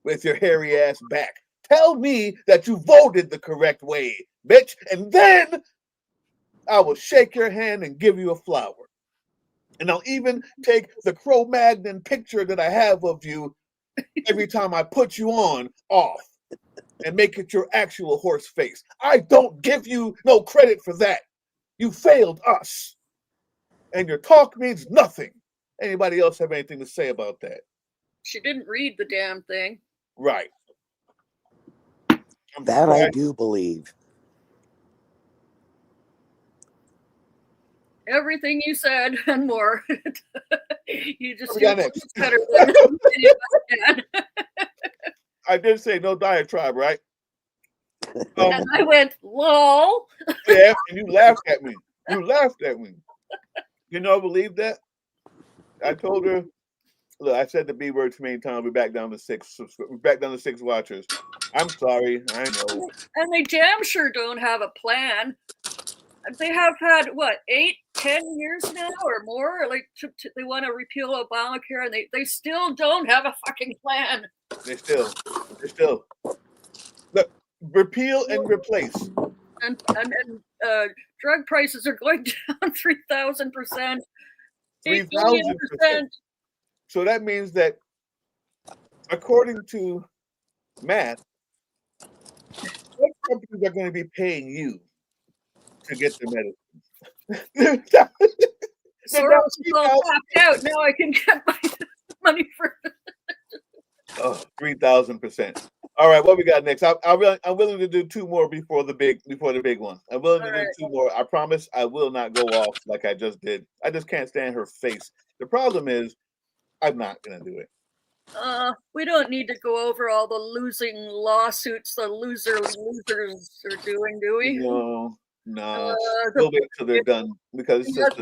with your hairy ass back. Tell me that you voted the correct way, bitch, and then I will shake your hand and give you a flower. And I'll even take the Cro-Magnon picture that I have of you every time I put you on off and make it your actual horse face. I don't give you no credit for that. You failed us. And your talk means nothing. Anybody else have anything to say about that? She didn't read the damn thing. Right. That I do believe. Everything you said and more. You just What we do got next? better than any of us can. I did say no diatribe, right? And I went, lol. Yeah, and you laughed at me. You laughed at me. You know, believe that? I told her, look, I said the B word too many times. We're back down to 6. We're back down to 6 watchers. I'm sorry. I know. And they damn sure don't have a plan. They have had, what, 8, 10 years now or more? Like, they want to repeal Obamacare, and they still don't have a fucking plan. They still. Look, repeal and replace. And drug prices are going down 3,000%. 3,000%. So that means that, according to math, what companies are going to be paying you to get the medicine? So I was all tapped out. Now I can get my money for 3,000%. All right, what we got next? I'm willing to do 2 more before the big one. I'm willing to do 2 more. I promise I will not go off like I just did. I just can't stand her face. The problem is, I'm not gonna do it. We don't need to go over all the losing lawsuits the losers are doing, do we? No. We'll wait till they're done because it's just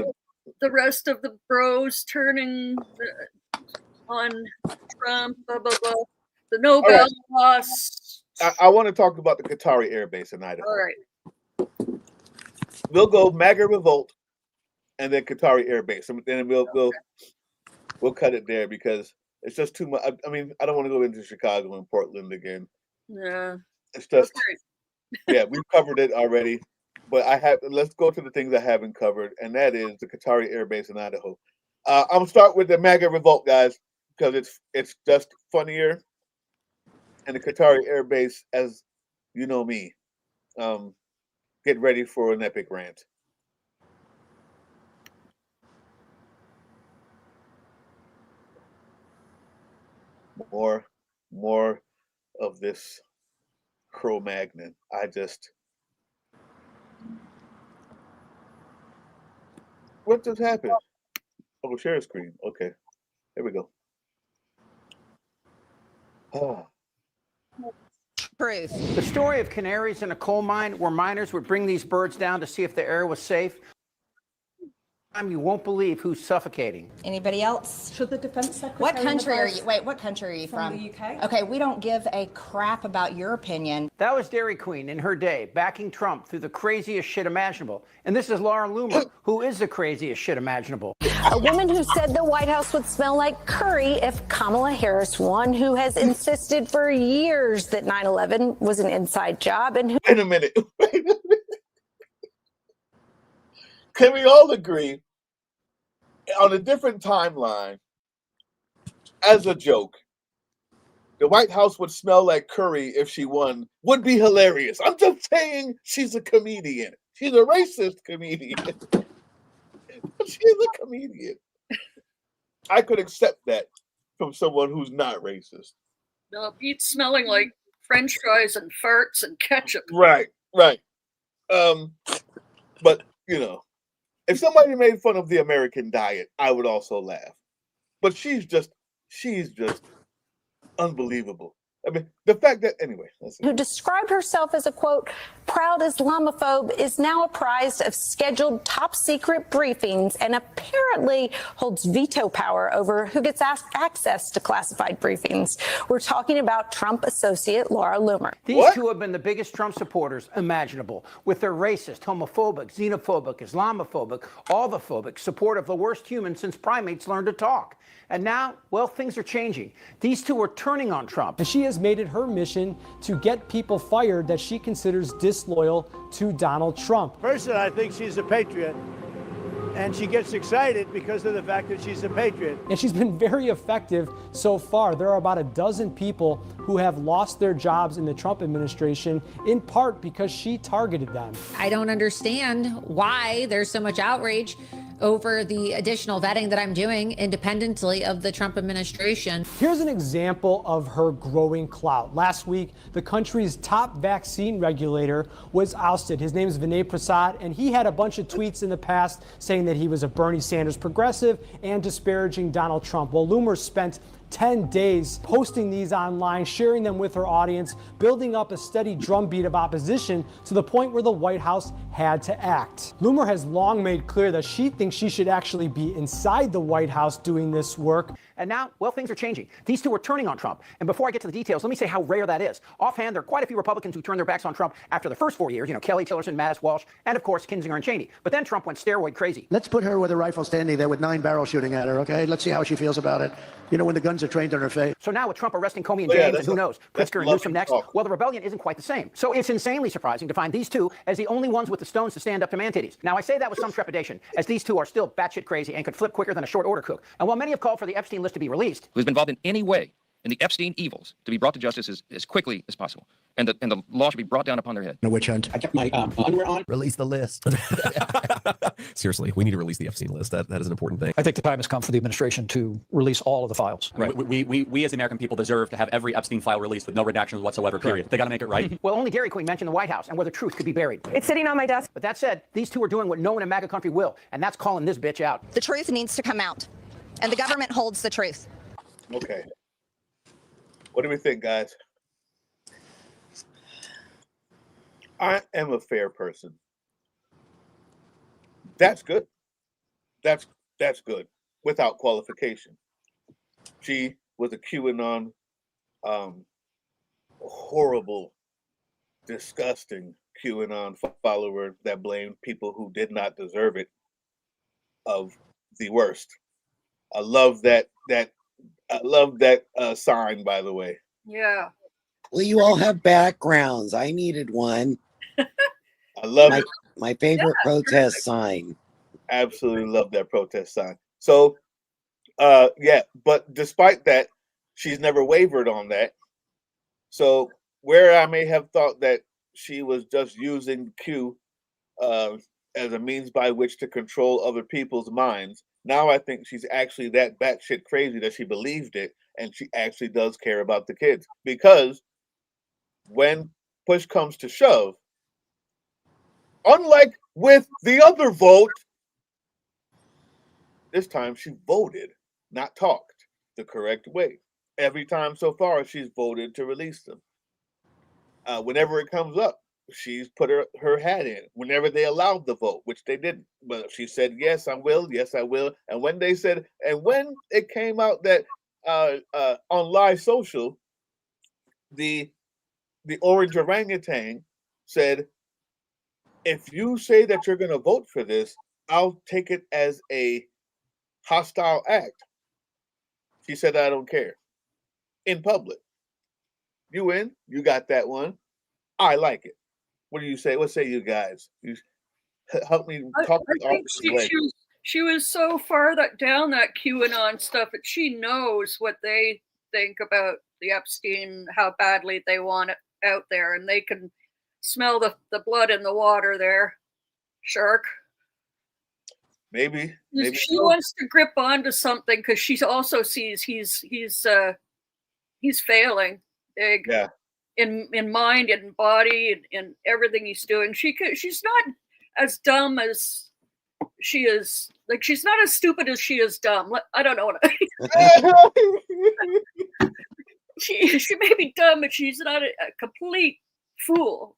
the rest of the bros turning on Trump, blah blah blah. The Nobel loss. I want to talk about the Qatari Air Base in Idaho. All right. We'll go MAGA revolt, and then Qatari Air Base, and then we'll cut it there because it's just too much. I mean, I don't want to go into Chicago and Portland again. Yeah. It's just yeah, we've covered it already. But let's go to the things I haven't covered, and that is the Qatari Air Base in Idaho. I'm gonna start with the MAGA revolt, guys, because it's just funnier. And the Qatari Air Base, as you know me, get ready for an epic rant. More of this Cro-Magnon. What just happened? Oh, share screen. Okay, there we go. Truth. The story of canaries in a coal mine where miners would bring these birds down to see if the air was safe. You won't believe who's suffocating. Anybody else? Should the defense secretary? What country are you? Wait, what country are you from? The UK. Okay, we don't give a crap about your opinion. That was Dairy Queen in her day, backing Trump through the craziest shit imaginable. And this is Laura Loomer, who is the craziest shit imaginable. A woman who said the White House would smell like curry if Kamala Harris won, who has insisted for years that 9/11 was an inside job, and who— Wait a minute. Can we all agree on a different timeline, as a joke, the White House would smell like curry if she won would be hilarious? I'm just saying she's a comedian. She's a racist comedian. She's a comedian. I could accept that from someone who's not racist. No, Pete's smelling like French fries and farts and ketchup. Right. But, you know, if somebody made fun of the American diet, I would also laugh. But she's just unbelievable. I mean, the fact that, anyway. Who described herself as a, quote, proud Islamophobe, is now apprised of scheduled top secret briefings and apparently holds veto power over who gets access to classified briefings. We're talking about Trump associate Laura Loomer. These two have been the biggest Trump supporters imaginable, with their racist, homophobic, xenophobic, Islamophobic, all the phobic support of the worst human since primates learned to talk. And now, well, things are changing. These two are turning on Trump. And she has made it her mission to get people fired that she considers disloyal to Donald Trump. Personally, I think she's a patriot. And she gets excited because of the fact that she's a patriot. And she's been very effective so far. There are about a dozen people who have lost their jobs in the Trump administration, in part because she targeted them. I don't understand why there's so much outrage over the additional vetting that I'm doing independently of the Trump administration. Here's an example of her growing clout. Last week, the country's top vaccine regulator was ousted. His name is Vinay Prasad, and he had a bunch of tweets in the past saying that he was a Bernie Sanders progressive and disparaging Donald Trump. Well, Loomer spent 10 days posting these online, sharing them with her audience, building up a steady drumbeat of opposition to the point where the White House had to act. Loomer has long made clear that she thinks she should actually be inside the White House doing this work. And now, well, things are changing. These two are turning on Trump. And before I get to the details, let me say how rare that is. Offhand, there are quite a few Republicans who turned their backs on Trump after the first 4 years, Kelly, Tillerson, Mattis, Walsh, and of course, Kinzinger and Cheney. But then Trump went steroid crazy. Let's put her with a rifle standing there with 9 barrels shooting at her, okay? Let's see how she feels about it. When the guns are trained on her face. So now with Trump arresting Comey and James, and who knows, Pritzker and Newsom next, well, the rebellion isn't quite the same. So it's insanely surprising to find these two as the only ones with the stones to stand up to man-titties. Now, I say that with some trepidation, as these two are still batshit crazy and could flip quicker than a short order cook. And while many have called for the Epstein list to be released, who's been involved in any way in the Epstein evils to be brought to justice as quickly as possible. And the law should be brought down upon their head. A witch hunt. I kept my underwear on. Release the list. Seriously, we need to release the Epstein list. That is an important thing. I think the time has come for the administration to release all of the files. Right. We as the American people deserve to have every Epstein file released with no redactions whatsoever, period. They got to make it right. Well, only Dairy Queen mentioned the White House and where the truth could be buried. It's sitting on my desk. But that said, these two are doing what no one in MAGA country will, and that's calling this bitch out. The truth needs to come out, and the government holds the truth. Okay. What do we think, guys? I am a fair person. That's good. That's good without qualification. She was a QAnon, horrible, disgusting QAnon follower that blamed people who did not deserve it of the worst. I love that sign, by the way. Yeah. Well, you all have backgrounds. I needed one. I love it. My favorite protest sign. Absolutely love that protest sign. So, but despite that, she's never wavered on that. So, where I may have thought that she was just using Q as a means by which to control other people's minds, now I think she's actually that batshit crazy that she believed it, and she actually does care about the kids. Because when push comes to shove, unlike with the other vote, this time she voted, not talked, the correct way. Every time so far, she's voted to release them. Whenever it comes up, she's put her hat in. Whenever they allowed the vote, which they didn't, but she said, yes, I will. Yes, I will. And when they said, and when it came out that on live social, the orange orangutan said, if you say that you're going to vote for this, I'll take it as a hostile act. She said, I don't care. In public. You win. You got that one. I like it. What do you say? What say you guys? You help me talk. I think she was so far down that QAnon stuff that she knows what they think about the Epstein, how badly they want it out there, and they can smell the blood in the water there. Shark. Maybe she wants to grip onto something because she also sees he's failing big. Yeah. In mind and body and everything he's doing. She's not as dumb as she is. Like, she's not as stupid as she is dumb. I don't know what she may be dumb, but she's not a complete fool.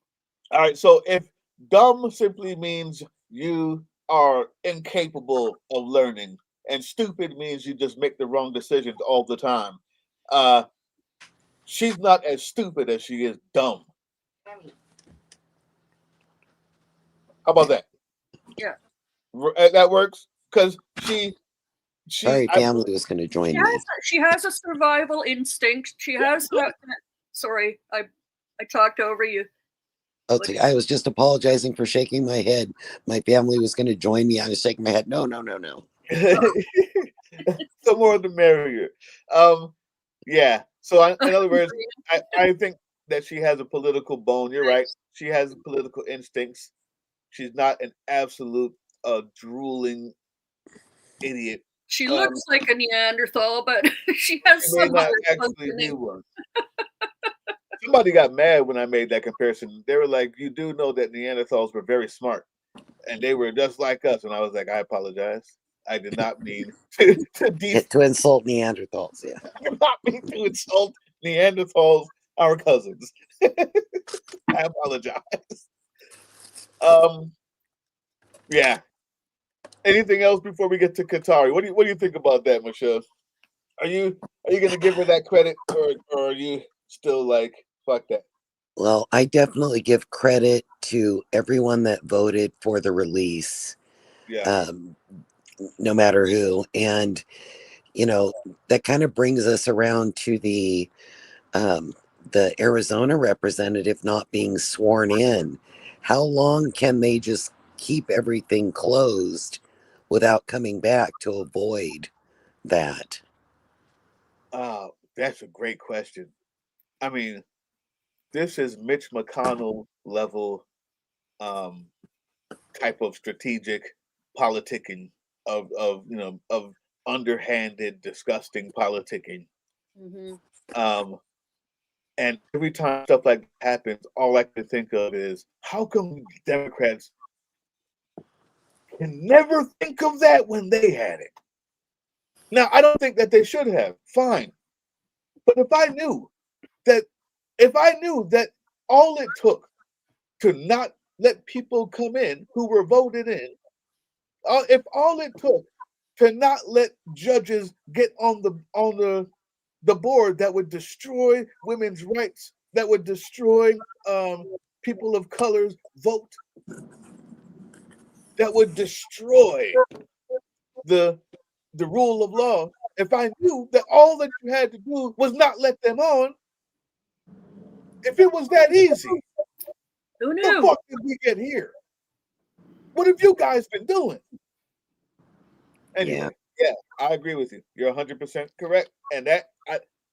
All right, so if dumb simply means you are incapable of learning, and stupid means you just make the wrong decisions all the time, she's not as stupid as she is dumb. How about that? Yeah. That works? Because she Sorry, family was going to join me. She has a survival instinct. She has that. Sorry, I talked over you. Okay, I was just apologizing for shaking my head. My family was going to join me. I was shaking my head. No. The more the merrier. Yeah. So in other words, I think that she has a political bone. You're right. She has political instincts. She's not an absolute drooling idiot. She looks like a Neanderthal, but she has She may some not other actually be functioning. one. Somebody got mad when I made that comparison. They were like, "You do know that Neanderthals were very smart, and they were just like us." And I was like, "I apologize. I did not mean to To insult Neanderthals, yeah. I did not mean to insult Neanderthals, our cousins." I apologize. Yeah. Anything else before we get to Qatari? What do you think about that, Michelle? Are you gonna give her that credit, or are you still like fuck that? Well, I definitely give credit to everyone that voted for the release, Yeah. no matter who. And, that kind of brings us around to the Arizona representative not being sworn in. How long can they just keep everything closed without coming back to avoid that? That's a great question. I mean, this is Mitch McConnell level type of strategic politicking of underhanded, disgusting politicking. And every time stuff like that happens, all I can think of is how come Democrats can never think of that when they had it? Now, I don't think that they should have. Fine. But if I knew that all it took to not let people come in who were voted in, if all it took to not let judges get on the board that would destroy women's rights, that would destroy people of color's vote, that would destroy the rule of law. If I knew that all that you had to do was not let them on, if it was that easy, who knew? The fuck did we get here? What have you guys been doing? Anyway, yeah, I agree with you. You're 100% correct, and that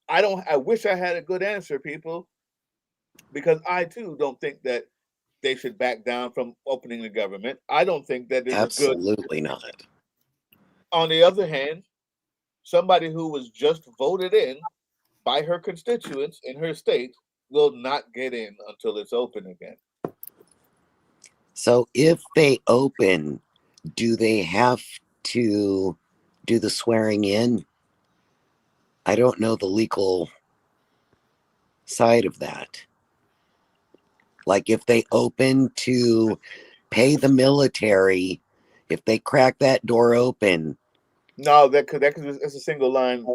I wish I had a good answer, people, because I too don't think that they should back down from opening the government. I don't think that is good. Absolutely not. On the other hand, somebody who was just voted in by her constituents in her state will not get in until it's open again. So if they open, do they have to do the swearing in? I don't know the legal side of that. Like if they open to pay the military, if they crack that door open. No, it's a single line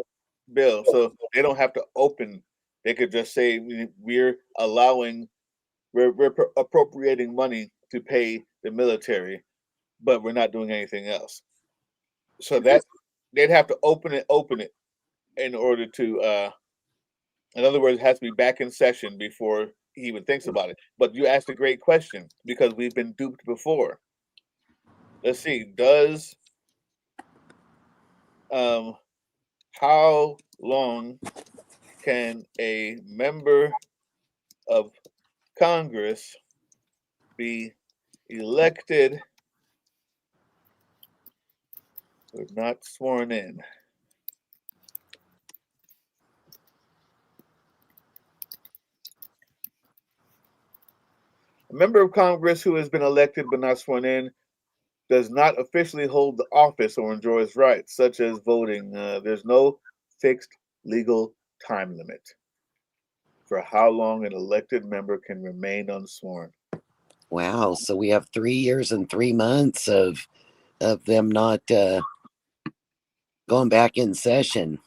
bill, so they don't have to open. They could just say we're appropriating money to pay the military, but we're not doing anything else. So that they'd have to open it in order to in other words, it has to be back in session before he even thinks about it. But you asked a great question because we've been duped before. Let's see, does how long can a member of Congress be elected but not sworn in? A member of Congress who has been elected but not sworn in does not officially hold the office or enjoys rights, such as voting. There's no fixed legal time limit for how long an elected member can remain unsworn. Wow. So we have 3 years and 3 months of them not going back in session.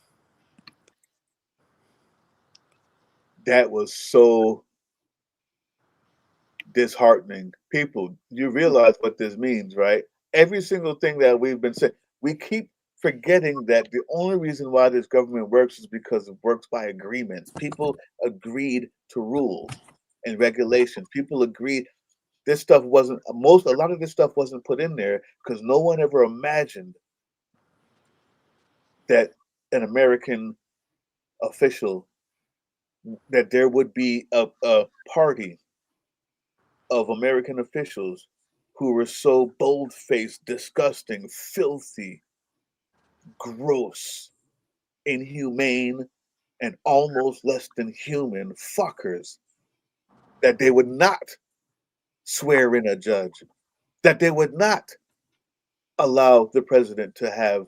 That was so disheartening. People, you realize what this means, right? Every single thing that we've been saying, we keep forgetting that the only reason why this government works is because it works by agreements. People agreed to rules and regulations. People agreed. This stuff wasn't a lot of this stuff wasn't put in there because no one ever imagined that an American official, that there would be a party of American officials who were so bold-faced, disgusting, filthy, gross, inhumane, and almost less than human fuckers that they would not swear in a judge, that they would not allow the president to have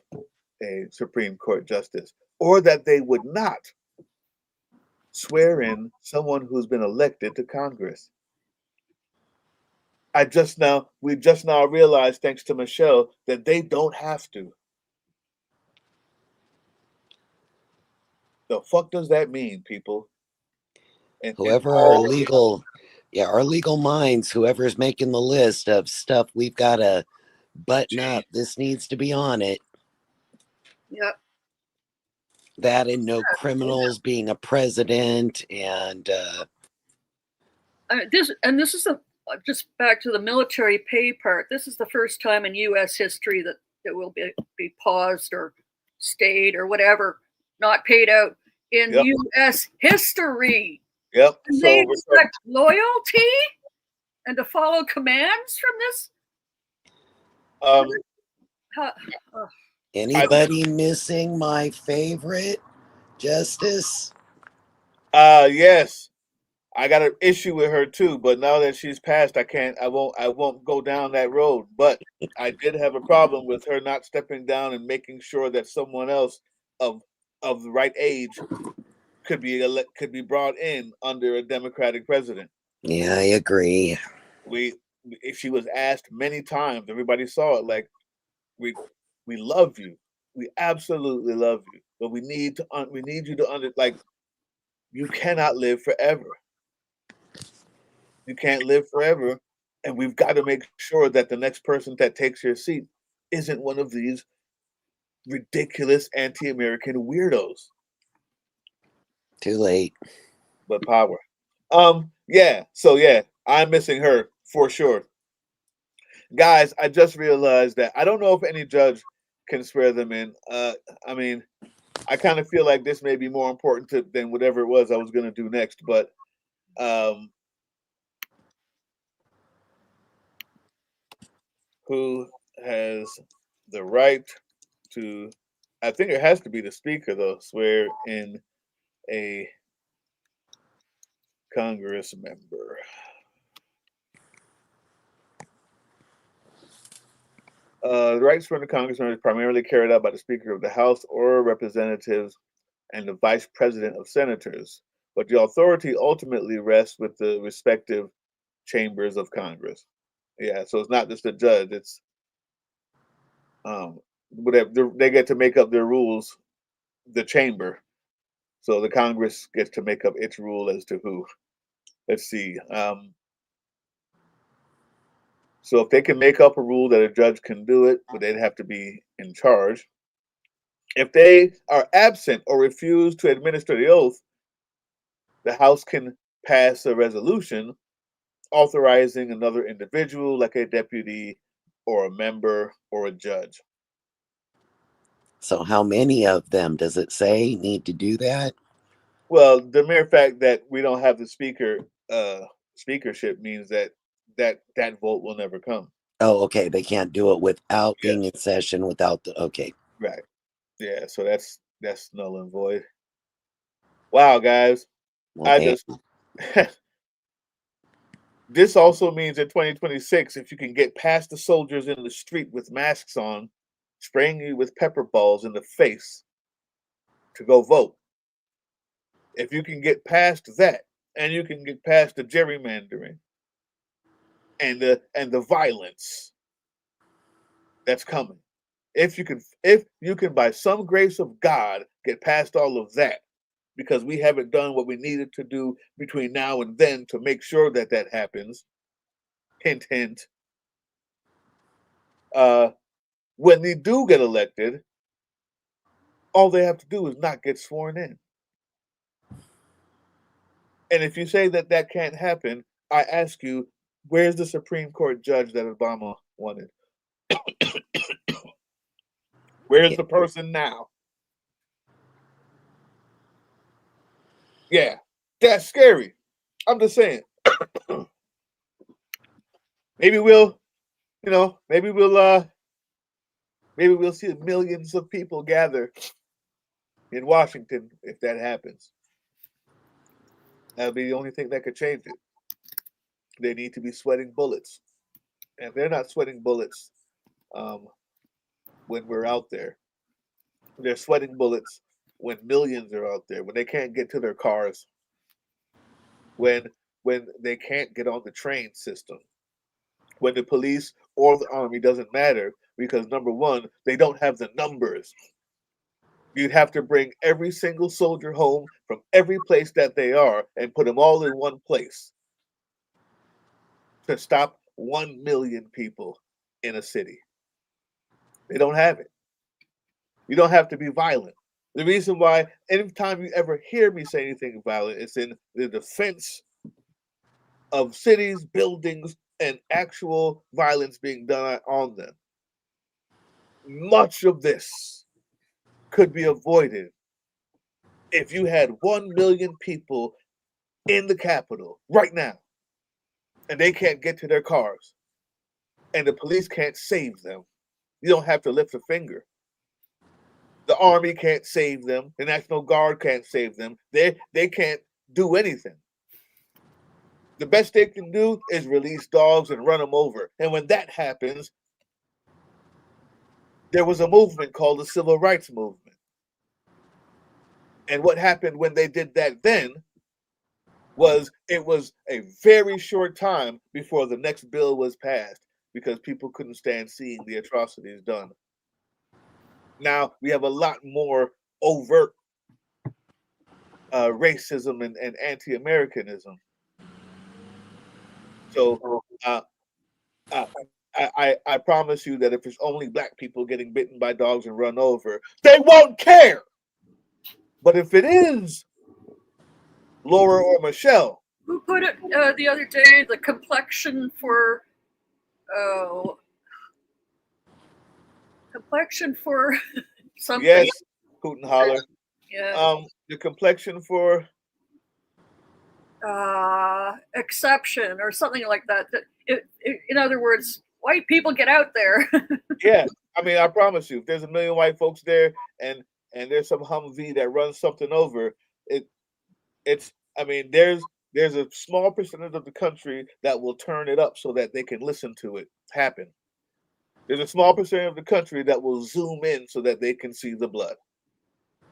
a Supreme Court justice, or that they would not swear in someone who's been elected to Congress. We just now realized, thanks to Michelle, that they don't have to. The fuck does that mean, people? And Whoever our legal minds, whoever's making the list of stuff we've got to button up, this needs to be on it. Yep. That and no criminals being a president, and this is just back to the military pay part. This is the first time in U.S. history that it will be paused or stayed or whatever, not paid out in U.S. history. Yep. And they expect loyalty and to follow commands from this. Anybody missing my favorite justice? Yes. I got an issue with her too, but now that she's passed, I won't go down that road. But I did have a problem with her not stepping down and making sure that someone else of the right age could be brought in under a Democratic president. Yeah, I agree. If she was asked many times, everybody saw it. Like, we love you, we absolutely love you, but we need you to you cannot live forever. You can't live forever, and we've got to make sure that the next person that takes your seat isn't one of these ridiculous anti-American weirdos. Too late. But power. Yeah. So yeah, I'm missing her for sure. Guys, I just realized that I don't know if any judge can swear them in. I mean, I kind of feel like this may be more important than whatever it was I was going to do next, but who has the right to, I think it has to be the speaker though, swear in a Congress member. The right to swear in a Congress member is primarily carried out by the Speaker of the House or Representatives and the Vice President of Senators, but the authority ultimately rests with the respective chambers of Congress. Yeah, so it's not just a judge; it's whatever they get to make up their rules. The chamber, so the Congress gets to make up its rule as to who. Let's see. So if they can make up a rule that a judge can do it, but they'd have to be in charge. If they are absent or refuse to administer the oath, the House can pass a resolution authorizing another individual, like a deputy or a member or a judge. So how many of them does it say need to do that? Well, the mere fact that we don't have the speakership means that vote will never come. Oh, okay. They can't do it without being in session, without the, okay. Right. Yeah, so that's null and void. Wow, guys. Okay. This also means in 2026, if you can get past the soldiers in the street with masks on, spraying you with pepper balls in the face to go vote, if you can get past that, and you can get past the gerrymandering and the violence that's coming, if you can by some grace of God get past all of that, because we haven't done what we needed to do between now and then to make sure that happens. Hint, hint. When they do get elected, all they have to do is not get sworn in. And if you say that can't happen, I ask you, where's the Supreme Court judge that Obama wanted? Where's the person now? Yeah, that's scary. I'm just saying. Maybe we'll Maybe we'll see millions of people gather in Washington if that happens. That'll be the only thing that could change it. They need to be sweating bullets. And they're not sweating bullets when we're out there. They're sweating bullets when millions are out there, when they can't get to their cars, when they can't get on the train system, when the police or the army doesn't matter because, number one, they don't have the numbers. You'd have to bring every single soldier home from every place that they are and put them all in one place to stop 1 million people in a city. They don't have it. You don't have to be violent. The reason why anytime you ever hear me say anything violent, it's in the defense of cities, buildings, and actual violence being done on them. Much of this could be avoided if you had 1 million people in the Capitol right now, and they can't get to their cars, and the police can't save them. You don't have to lift a finger. The army can't save them. The National Guard can't save them. They can't do anything. The best they can do is release dogs and run them over. And when that happens, there was a movement called the Civil Rights Movement. And what happened when they did that then was it was a very short time before the next bill was passed because people couldn't stand seeing the atrocities done. Now we have a lot more overt racism and anti-Americanism. So I promise you that if it's only black people getting bitten by dogs and run over, they won't care. But if it is Laura or Michelle, who put it the other day? The complexion for something. yes, hoot and holler. Yeah. The complexion for exception or something like that. In other words, white people get out there. Yeah, I mean, I promise you, if there's 1 million white folks there and there's some Humvee that runs something over, it's I mean, there's a small percentage of the country that will turn it up so that they can listen to it happen. There's a small percentage of the country that will zoom in so that they can see the blood.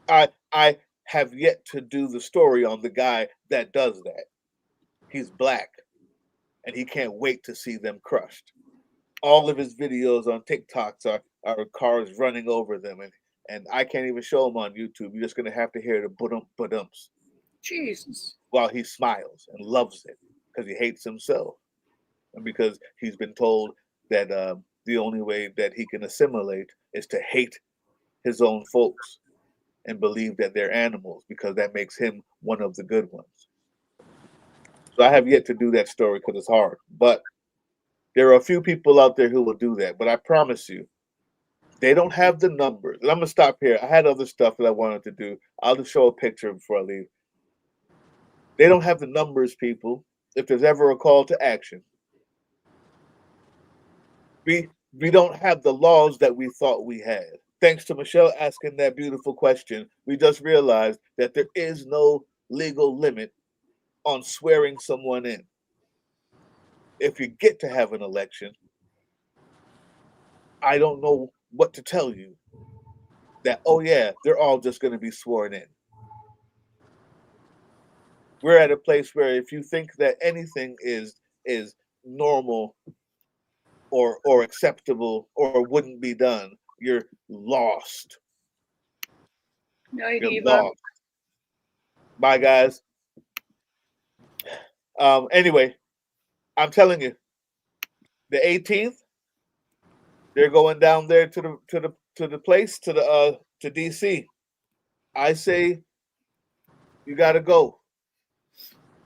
I have yet to do the story on the guy that does that. He's black, and he can't wait to see them crushed. All of his videos on TikToks are cars running over them, and I can't even show them on YouTube. You're just gonna have to hear the ba-dumps Jesus. while he smiles and loves it because he hates himself, and because he's been told that the only way that he can assimilate is to hate his own folks and believe that they're animals because that makes him one of the good ones. So I have yet to do that story because it's hard, but there are a few people out there who will do that. But I promise you, they don't have the numbers. And I'm going to stop here. I had other stuff that I wanted to do. I'll just show a picture before I leave. They don't have the numbers, people. If there's ever a call to action, we don't have the laws that we thought we had. Thanks to Michelle asking that beautiful question, we just realized that there is no legal limit on swearing someone in. If you get to have an election, I don't know what to tell you. That, oh yeah, they're all just going to be sworn in. We're at a place where if you think that anything is normal or acceptable or wouldn't be done, you're lost. You're lost. Bye, guys. Anyway, I'm telling you, the 18th, they're going down there to the place to DC. I say you got to go.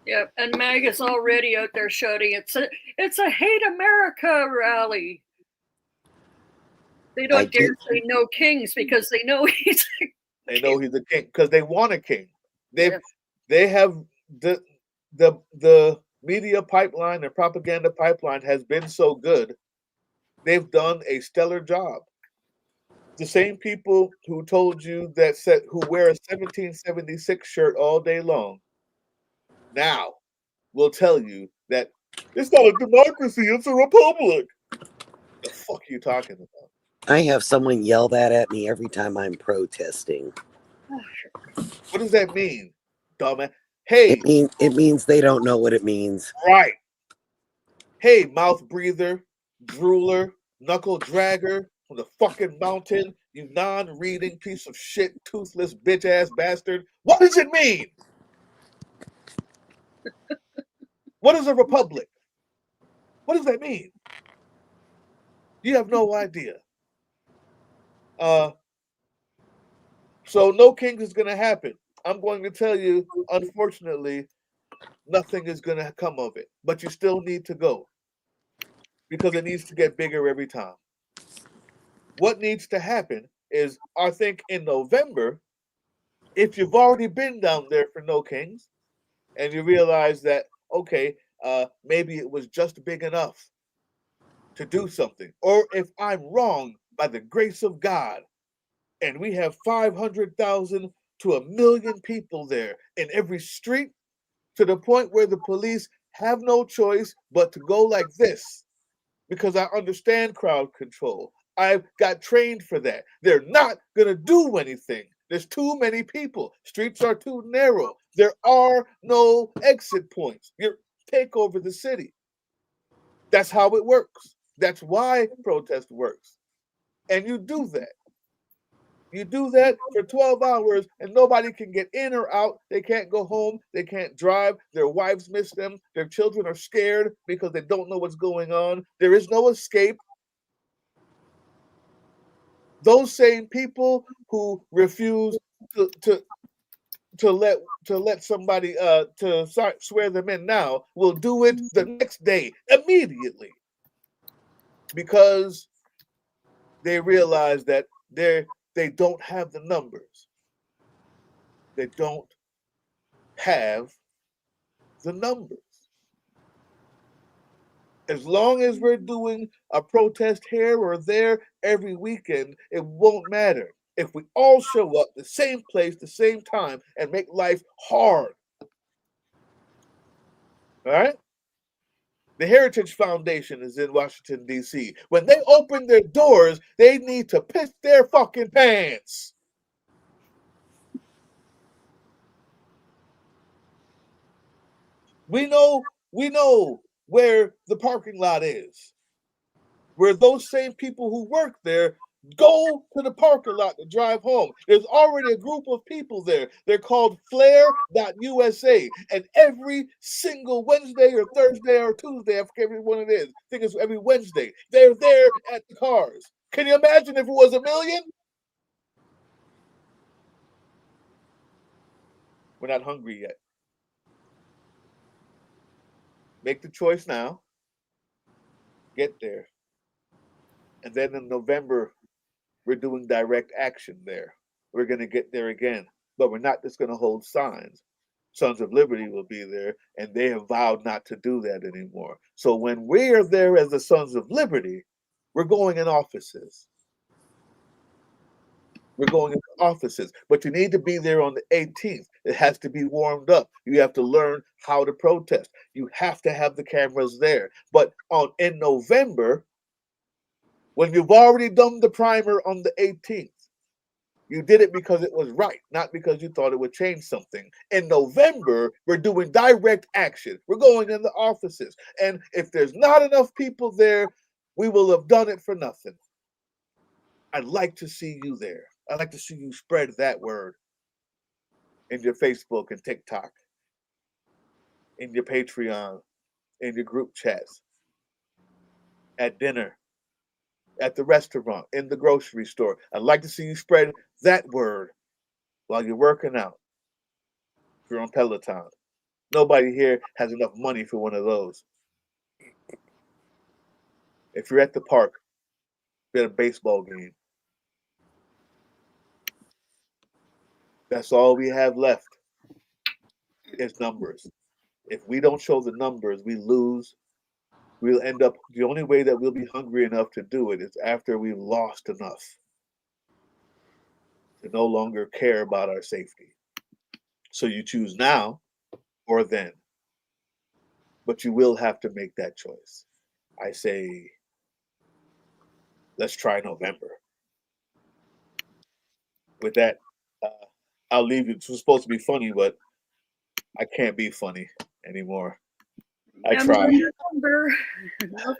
Yeah, and MAGA's already out there shouting, it's a hate America rally. They don't dare say no kings because they know he's a king. They know he's a king because they want a king. They have the media pipeline, the propaganda pipeline has been so good. They've done a stellar job. The same people who told you that who wear a 1776 shirt all day long now will tell you that it's not a democracy, it's a republic. The fuck are you talking about? I have someone yell that at me every time I'm protesting. What does that mean, dumbass? Hey, it means they don't know what it means. Right. Hey, mouth breather, drooler, knuckle dragger from the fucking mountain, you non-reading piece of shit, toothless bitch-ass bastard. What does it mean? What is a republic? What does that mean? You have no idea. So no kings is going to happen. I'm going to tell you, unfortunately, nothing is going to come of it. But you still need to go because it needs to get bigger every time. What needs to happen is, I think in November, if you've already been down there for No Kings and you realize that, okay, maybe it was just big enough to do something, or if I'm wrong by the grace of God, and we have 500,000 to 1 million people there in every street, to the point where the police have no choice but to go like this, because I understand crowd control. I've got trained for that. They're not going to do anything. There's too many people. Streets are too narrow. There are no exit points. You take over the city. That's how it works. That's why protest works. And you do that. You do that for 12 hours and nobody can get in or out. They can't go home. They can't drive. Their wives miss them. Their children are scared because they don't know what's going on. There is no escape. Those same people who refuse to let somebody to swear them in now will do it the next day immediately, because they realize that they don't have the numbers. They don't have the numbers. As long as we're doing a protest here or there every weekend, it won't matter. If we all show up the same place, the same time, and make life hard. All right? The Heritage Foundation is in Washington, D.C. When they open their doors, they need to piss their fucking pants. We know where the parking lot is, where those same people who work there go to the parking lot to drive home. There's already a group of people there. They're called Flare.USA. And every single Wednesday or Thursday or Tuesday, I forget which one it is, I think it's every Wednesday, they're there at the cars. Can you imagine if it was 1 million? We're not hungry yet. Make the choice now. Get there. And then in November, we're doing direct action there. We're going to get there again. But we're not just going to hold signs. Sons of Liberty will be there, and they have vowed not to do that anymore. So when we're there as the Sons of Liberty, we're going in offices. We're going into offices. But you need to be there on the 18th. It has to be warmed up. You have to learn how to protest. You have to have the cameras there. But in November, when you've already done the primer on the 18th, you did it because it was right, not because you thought it would change something. In November, we're doing direct action. We're going in the offices. And if there's not enough people there, we will have done it for nothing. I'd like to see you there. I'd like to see you spread that word in your Facebook and TikTok, in your Patreon, in your group chats, at dinner, at the restaurant, in the grocery store. I'd like to see you spread that word while you're working out. If you're on Peloton. Nobody here has enough money for one of those. If you're at the park, you're at a baseball game. That's all we have left is numbers. If we don't show the numbers, we lose. We'll end up, the only way that we'll be hungry enough to do it is after we've lost enough. to no longer care about our safety. So you choose now or then. But you will have to make that choice. I say, let's try November. With that, I'll leave you. It was supposed to be funny, but I can't be funny anymore. I tried.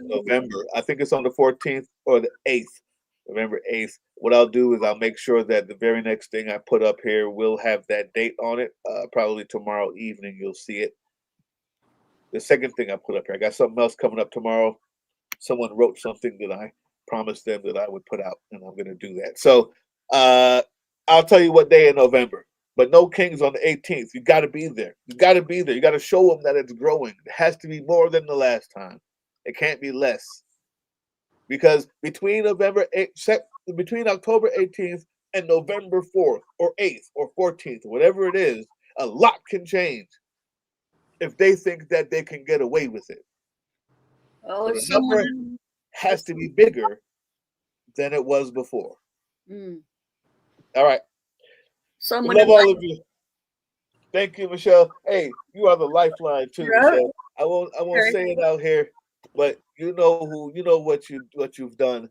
November. I think it's on the 14th or the 8th. November 8th. What I'll do is I'll make sure that the very next thing I put up here will have that date on it. Probably tomorrow evening you'll see it. The second thing I put up here, I got something else coming up tomorrow. Someone wrote something that I promised them that I would put out, and I'm going to do that. So I'll tell you what day in November. But no Kings on the 18th. You got to be there. You got to be there. You got to show them that it's growing. It has to be more than the last time. It can't be less. Because between October 18th and November 4th or 8th or 14th, whatever it is, a lot can change if they think that they can get away with it. Well, So the number has to be bigger than it was before. All right. Love all of you. Thank you, Michelle. Hey, you are the lifeline too, Michelle. I won't say it out here, but you know what you've done.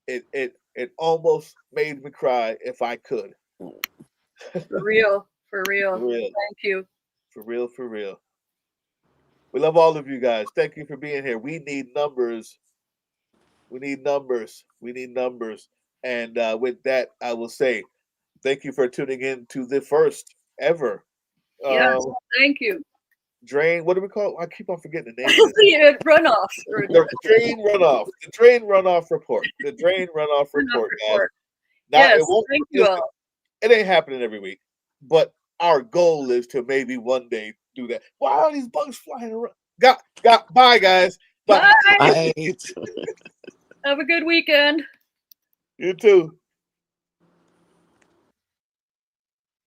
It almost made me cry if I could. For real. Thank you. For real. We love all of you guys. Thank you for being here. We need numbers. And with that, I will say thank you for tuning in to the first ever. Yes, thank you. Drain. What do we call it? I keep on forgetting the name. The runoff. The drain runoff. The drain runoff report. The drain runoff report, guys. Now, yes, thank you all. It ain't happening every week, but our goal is to maybe one day do that. Why are these bugs flying around? Bye, guys. Bye. Have a good weekend. You too.